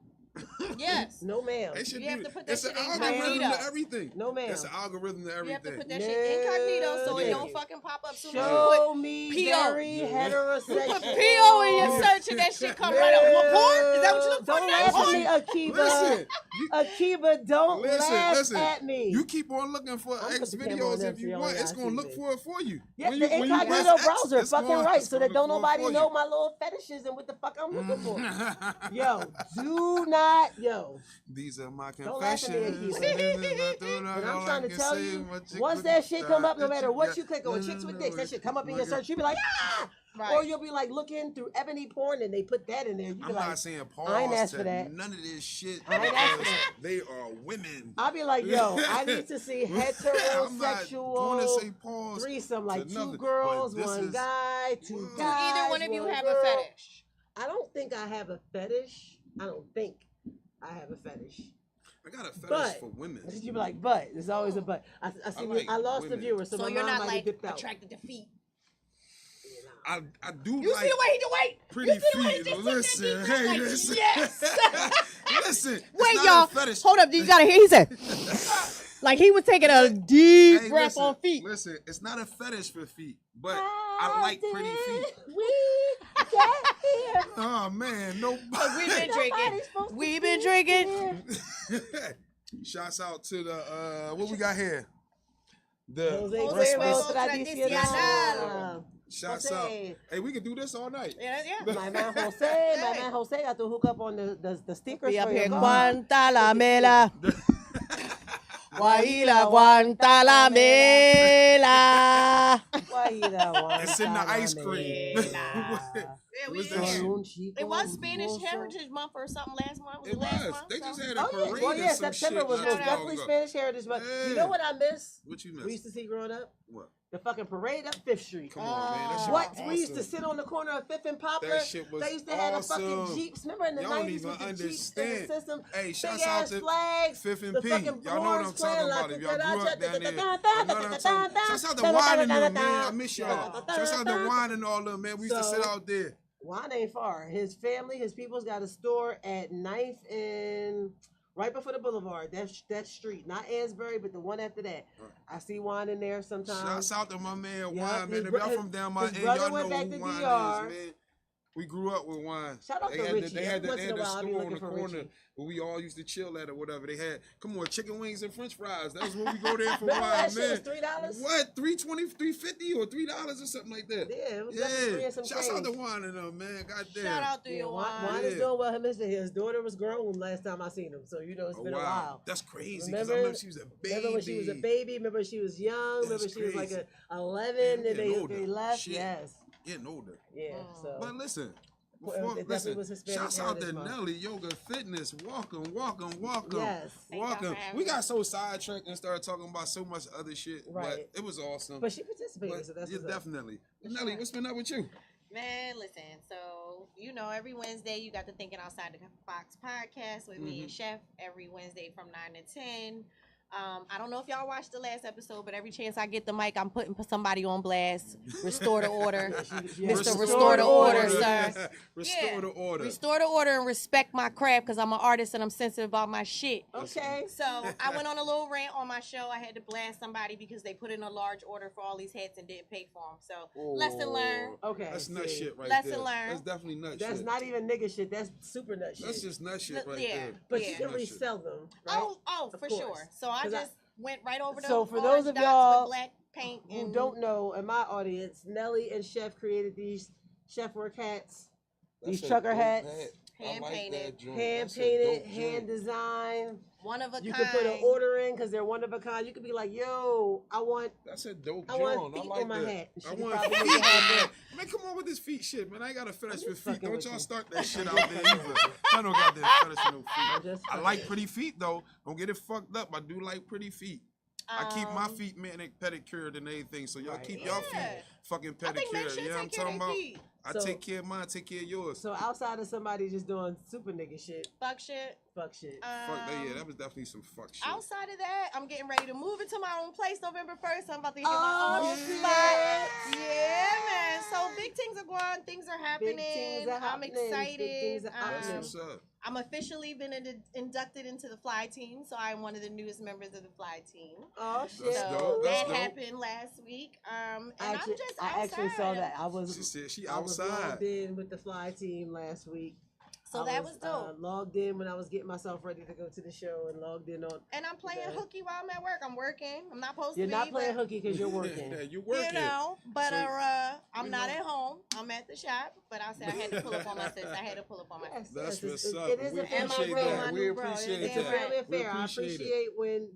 Yes. No, ma'am. They should You have do- to put that it's shit an in algorithm incognito. to everything. No, ma'am. It's an algorithm to everything. You have to put that shit incognito so it Yeah. don't fucking pop up soon as you Show put me P.O. very Yeah. heterosexual. put P.O. in your search and that shit come right up. What porn? Is that what you look for? Don't That's laugh at me, porn? Akiva. Listen, you, Akiva, don't laugh listen. at me. You keep on looking for I'm X put the camera videos on there if so you y'all want. gotta It's gonna see look me. for it for you. Yes, When the you press incognito X, browser, it's fucking gonna- right, it's so that gonna don't look for nobody you. know my little fetishes and what the fuck I'm looking for. Mm. Yo, do not, yo. These are my Don't laugh at me, confessions. But I'm trying to tell you, once that shit come up, no matter what you click on, chicks with dicks, that shit come up in your search, you be like, ah! Right. Or you'll be like looking through ebony porn and they put that in there. You be I'm like, not saying I ain't pause asked to for that. none of this shit I ain't asked for because that. they are women. I'll be like, yo, I need to see I'm not going to heterosexual say pause. threesome, like to two nothing, girls, but this one is- guy, two Do Do guys. either one of you have a girl. fetish? I don't think I have a fetish. I don't think I have a fetish. I got a fetish But- for women. You be like, but there's always a but. I see. like I lost the women. viewer, so, So my you're mom not might have like dipped out. attracted to feet. I do You like see the way he do wait? pretty You see the way he feet. just took Listen, that deep hey, breath? Like, listen. yes. Listen. it's Wait, not y'all. a fetish. Hold up. You gotta hear. He said, like he was taking a deep Hey, breath listen, on feet. Listen, it's not a fetish for feet, but I like pretty feet. We get here. Oh man, no. We've been drinking. Nobody's supposed to We've be been drinking. here. Shouts out to the what we got here. The Jose Jose Huevos Huevos tradicional. tradicional. shouts Jose. out. Hey, we can do this all night. Yeah, yeah. My man Jose got to hook up on the stickers Be for up your here. car. Cuanta la mela. Guaila, guanta la mela. It's in the ice cream. Yeah, we What's did. that shit? It was Spanish Heritage Month or something last month. Was It it last was. month? They So- just had a Oh parade. yeah, well yeah, or some September shit was not most too definitely long ago. Spanish Heritage Month. You Yeah. know what I miss? What you We missed? used to see growing up? What? The fucking parade up Fifth Street. Come on, man. That shit What? was We used to awesome. sit on the corner of Fifth and Poplar. That shit was They used to have the fucking awesome. Jeeps. Remember in the Y'all don't 90s even with the Jeeps in the understand. system? Hey, Big shouts out ass to flags. Fifth and the P. fucking Y'all know what I'm horns talking playing about. like If y'all grew up down there, you know what I'm talking about. Shouts out to da- Wine and da- them, da- man. I da- miss da- y'all. da- da- Shouts out da- to Wine and all them, man. We used to sit So- out there. Juan ain't far. His family, his people's got a store at 9th and right before the boulevard. That street. Not Asbury, but the one after that. I see Juan in there sometimes. Shouts out to my man Yup, Wine, his man. If bro- y'all from down my his end, brother y'all went know back who to Wine DR. is, man. We grew up with wine. Shout out they to had Richie. They had Every once in a the while, I be store on looking the for corner Richie. where we all used to chill at or whatever. They had, come on, chicken wings and French fries. That was when we go there for Remember wine, that shit man. was $3? What? $3.20, $3.50, or $3 or something like that. Yeah, it was definitely 3 and some Shouts out change. to Wine and them, man. Goddamn. Shout out to Yeah, your Juan wine. is Yeah. doing well. His daughter was grown last time I seen him, so you know it's Oh, been a wow. while. That's crazy. Because I Remember- remember she was a baby. Remember when she was a baby? Remember she was young? That's Remember she was like crazy. 11 Man, and getting they older. left? Shit. Yes. Getting older. Yeah. So But listen, Well, before, it definitely listen, was Hispanic shouts out to Heritage Month. Nelly Yoga Fitness. Welcome. Yes. Thank y'all Welcome. for having We me. got so sidetracked and started talking about so much other shit, Right. but it was awesome. but she participated, so that's yeah, what's up. definitely. For Nelly, sure. what's been up with you? Man, listen. So, you know, every Wednesday you got the Thinking Outside the Box podcast with me and Chef every Wednesday from 9 to 10. I don't know if y'all watched the last episode, but every chance I get the mic, I'm putting somebody on blast. Restore the order. Mr. Restore the order, sir. Restore Yeah. the order. Restore the order and respect my craft because I'm an artist and I'm sensitive about my shit. Okay. So I went on a little rant on my show. I had to blast somebody because they put in a large order for all these hats and didn't pay for them. So lesson learned. Okay. That's nut see. shit right Lesson there. learned. That's definitely nut That's shit. not even nigga shit. That's super nut shit. That's just nut shit right Yeah. there. but yeah. you can Nut shit. resell them, right? Oh, Of for course. sure. So I 'Cause I- just went right over So those for those orange of dots y'all with black paint Who and don't know, in my audience, Nelly and Chef created these Chef work hats, these That's a trucker dope hats, hat. I Hand like painted. that joint. hand That's a painted, dope hand joint. designed. one of a You kind. can put an order in because they're one of a kind. You could be like, yo, I want That's a dope I joint. want I feet like on my that. hat. She I could want probably feet. make it happen. Man, come on with this feet shit, man. I ain't got a fetish just with feet. fucking Don't with y'all you. start that shit out there either. I don't got that fetish with no I'm feet. just I like pretty feet though. Don't get it fucked up. I do like pretty feet. I keep my feet pedicured and everything, so y'all Right. keep y'all Yeah. feet fucking I think men pedicured. should You know what I'm take care talking of their about? feet. I So- take care of mine, take care of yours. So outside of somebody just doing super nigga shit, Fuck shit. fuck shit. Fuck that, yeah, that was definitely some fuck shit. Outside of that, I'm getting ready to move into my own place November 1st. I'm about to get Oh, my own shit. spot. Yeah, man. So big things are going, things are happening. things are I'm happening. Big excited. things are That's happening. what's up. I'm officially been inducted into the fly team, so I'm one of the newest members of the fly team. Oh shit. That's So dope, that's that dope. happened last week. And I I'm just outside. I actually saw that. She said she I was outside. logged in with the fly team last week. So that was dope. Logged in when I was getting myself ready to go to the show and logged in on. And I'm playing Okay. hooky while I'm at work. I'm working. I'm not supposed You're to not be. playing but, hooky because you're working. Yeah, you working. You know, but So, I'm you not know. at home. I'm at the shop. But I said I had to pull up on my sis. I had to pull up on my Yes, sis. That's yes, what's it's- up. It is We a family appreciate bro, affair. my that. We new bro. appreciate It's Yeah, a that. family We affair. I appreciate when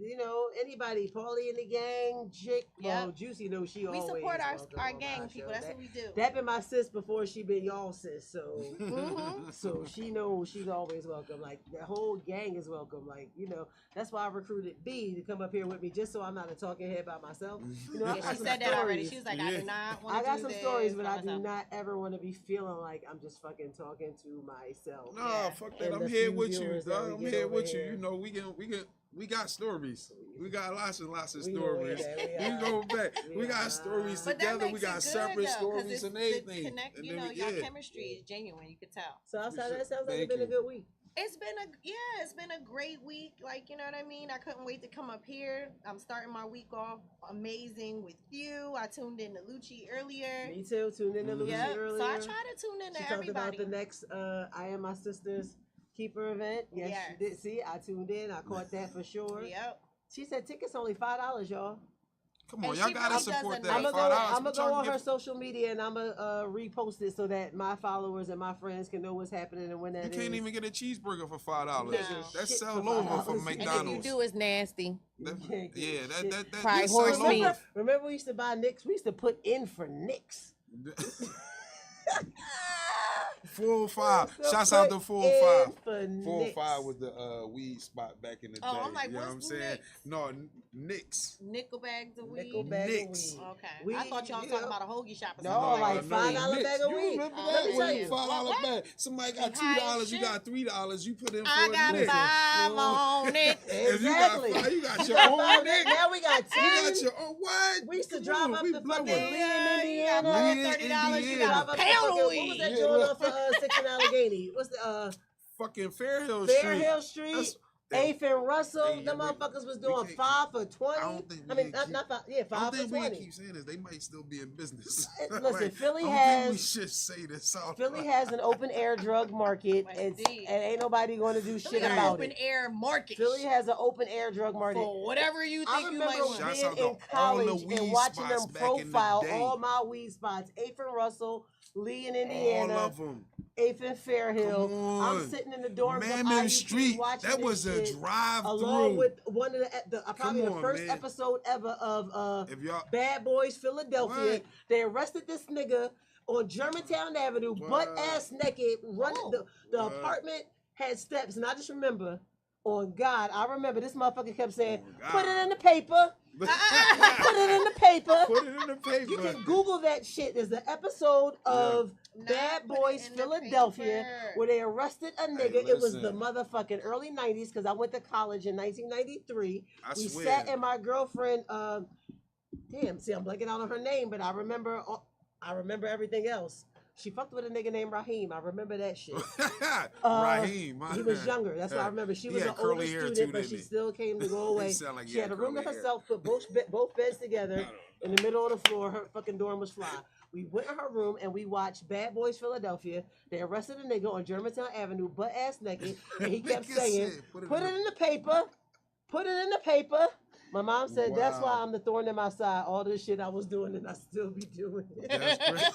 anybody, Paulie and the gang, chick. Well, Yep. Juicy knows she We always support welcome our on gang my people. show. That's what we do. That been my sis before she been y'all sis. So Mhm. so she knows she's always welcome. Like the whole gang is welcome. Like, you know, that's why I recruited B to come up here with me just so I'm not a talking head by myself. You know, I Yeah, got she some said that already. stories. She was like, I Yeah. do not want to I got do some this stories, but by I do myself. not ever want to be feeling like I'm just fucking talking to myself. Nah, Yeah. fuck that. And I'm the here few with you, viewers that dog. we I'm get here over with you. here. You know, we got stories. We got lots and lots of We know stories. that, we We are. go back. We We got are. stories But that together. makes We got it good, separate though, 'cause stories it's and the everything. Connect, And you then know, we- your yeah. chemistry is genuine. You could tell. So outside should- that sounds like thank it's been a you. good week. It's been a great week. Like, you know what I mean? I couldn't wait to come up here. I'm starting my week off amazing with you. I tuned in to Lucci earlier. Me too. Tuned in to Lucy Yep. earlier. So I try to tune in to She talked about everybody. the next I Am My Sister's Keeper event. Yes, Yes. she did. See, I tuned in. I caught that for sure. Yep. She said tickets only $5, y'all. Come on, And y'all she gotta really support does a that. nice- $5. I'm What gonna y'all go on can her get- social media and I'm gonna repost it so that my followers and my friends can know what's happening and when that You is. can't even get a cheeseburger for $5. No. That's Shit sell for over $5. from And if you And if you McDonald's. do, it's nasty. That- You can't get yeah, shit. that Probably that horse sell meat. over. Remember we used to buy Nicks? We used to put in for Nicks. 405. So Shouts out put to 405. in for 405 Nicks. was the weed spot back in the day. Oh, I'm like, you know what I'm what's saying? Nicks? No, Nicks. Nickel bags of weed. Nickel bag of Nicks. weed. Okay. We- I thought y'all was you talking know- about a hoagie shop or No, something. like $5 Nicks. bag of You weed. remember Oh, that? let me tell When you. $5 What? bag. Somebody got You high as $2, you shit. got $3. You put in for I a got Nick. 5 on it. If Exactly. you got 5, you got You your got own five, Nick. now we got 10. You got your own what? We used to Come drive on, up we the blowing. fucking Lee in Yeah, Indiana. you Lee in got $30. You Indiana. got Drive a up the pound fucking- of What was weed. that Yeah, joint look. off of 6th and Allegheny? What's the Fucking Fair Hill Fair Street. Hill Street? That's- Afe and Russell, Hey, the we- motherfuckers was we doing can't- 5 for 20. I don't think I we mean, can keep- not 5, yeah, I 5 don't for think we 20. can keep saying this. They might still be in business. Listen, Philly I don't has- think we should say this out. Philly has an open air drug market, and Indeed. ain't nobody going to do We shit got an about open it. air market. Philly has an open air drug market. for whatever you I think you might remember want. Shouts being out to in all the college weed and watching them spots back in the profile day. all my weed spots. Afe and Russell, Lee in All Indiana, of them. Afe and Fairhill. Come I'm on. sitting in the dorms of Mammon IUP Street. watching That this was a shit, drive along through. with one of probably Come the on, first man. episode ever of If y'all, Bad Boys Philadelphia. What? They arrested this nigga on Germantown Avenue, butt ass naked, running the What? apartment had steps, and I just remember, on God, I remember this motherfucker kept saying, On "Put it God. in the paper, put it in the paper." Put it in the paper. You can Google that shit. There's an episode of Not Bad put it Boys in the Philadelphia paper. where they arrested a nigga. It was the listen. motherfucking early 90s because I went to college in 1993. I We swear. sat in my girlfriend, damn, see, I'm blanking out on her name, but I remember everything else. She fucked with a nigga named Raheem. I remember that shit. Raheem. He was younger. That's what I remember. She He was had an older curly hair student, too, but didn't she he? still came to go away. sound like he She had a room to curly hair. herself, put both beds together in the middle of the floor. Her fucking dorm was fly. We went in her room and we watched Bad Boys Philadelphia. They arrested a nigga on Germantown Avenue, butt ass naked, and he kept Nigga saying, said, "Put it in the paper, put it in the paper." My mom said, "That's why Wow. I'm the thorn in my side. All this shit I was doing, and I still be doing it." That's crazy.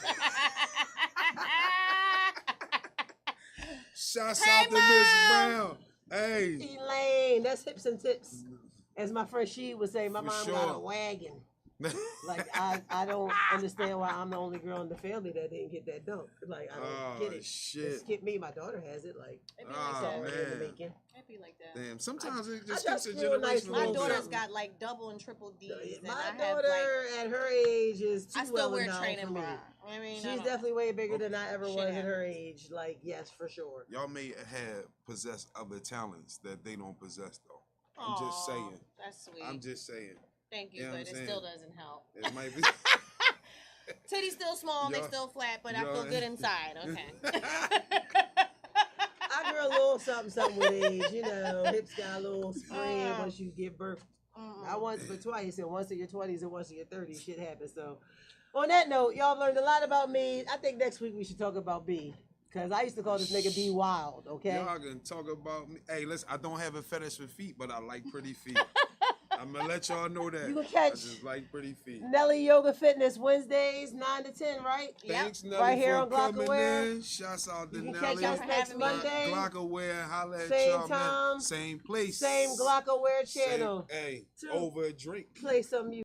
Shouts Hey, out to Miss Mom. Brown. Hey. Elaine, that's hips and tips. As my friend she would say, my For mom sure. got a wagon. Like I don't understand why I'm the only girl in the family that didn't get that dunk. Like I don't get it. shit. Skip me, my daughter has it. Like It'd be Oh, like already that. in the man. making. It'd be like that. Damn. Sometimes it I just just keeps a feel a nice generational. My little daughter's something. got like double and triple D's, and My I have daughter like at her age is too I still well wear endowed training for me. bra. I mean, She's I don't- definitely way bigger than I ever Shit was at her happens. age. Like yes, for sure. Y'all may have possess other talents that they don't possess though. I'm just Aw, saying. That's sweet. I'm just saying. Thank you, You know but what it I'm still saying? doesn't help. It might be. Titties still small, they Y'all- still flat, but I y'all- feel good inside. Okay. I grew a little something with age. You know, hips got a little spread Oh. once you give birth. Not once but twice, and once in your 20s and once in your 30s, shit happens. So, on that note, y'all have learned a lot about me. I think next week we should talk about B, because I used to call this nigga B Wild. Okay. Y'all can talk about me. Hey, listen, I don't have a fetish for feet, but I like pretty feet. I'm gonna let y'all know that. You can I catch just like pretty feet. Nelly Yoga Fitness Wednesdays 9 to 10, right? Yep. Thanks, Nelly, Right here for on coming Glockaware. in. Shouts out to You can Nelly. catch us for next having me. Monday. Glockaware, holla at Same y'all, time, man. Same place. Same Glockaware Same- channel. Hey, Two. over a drink. Play some music.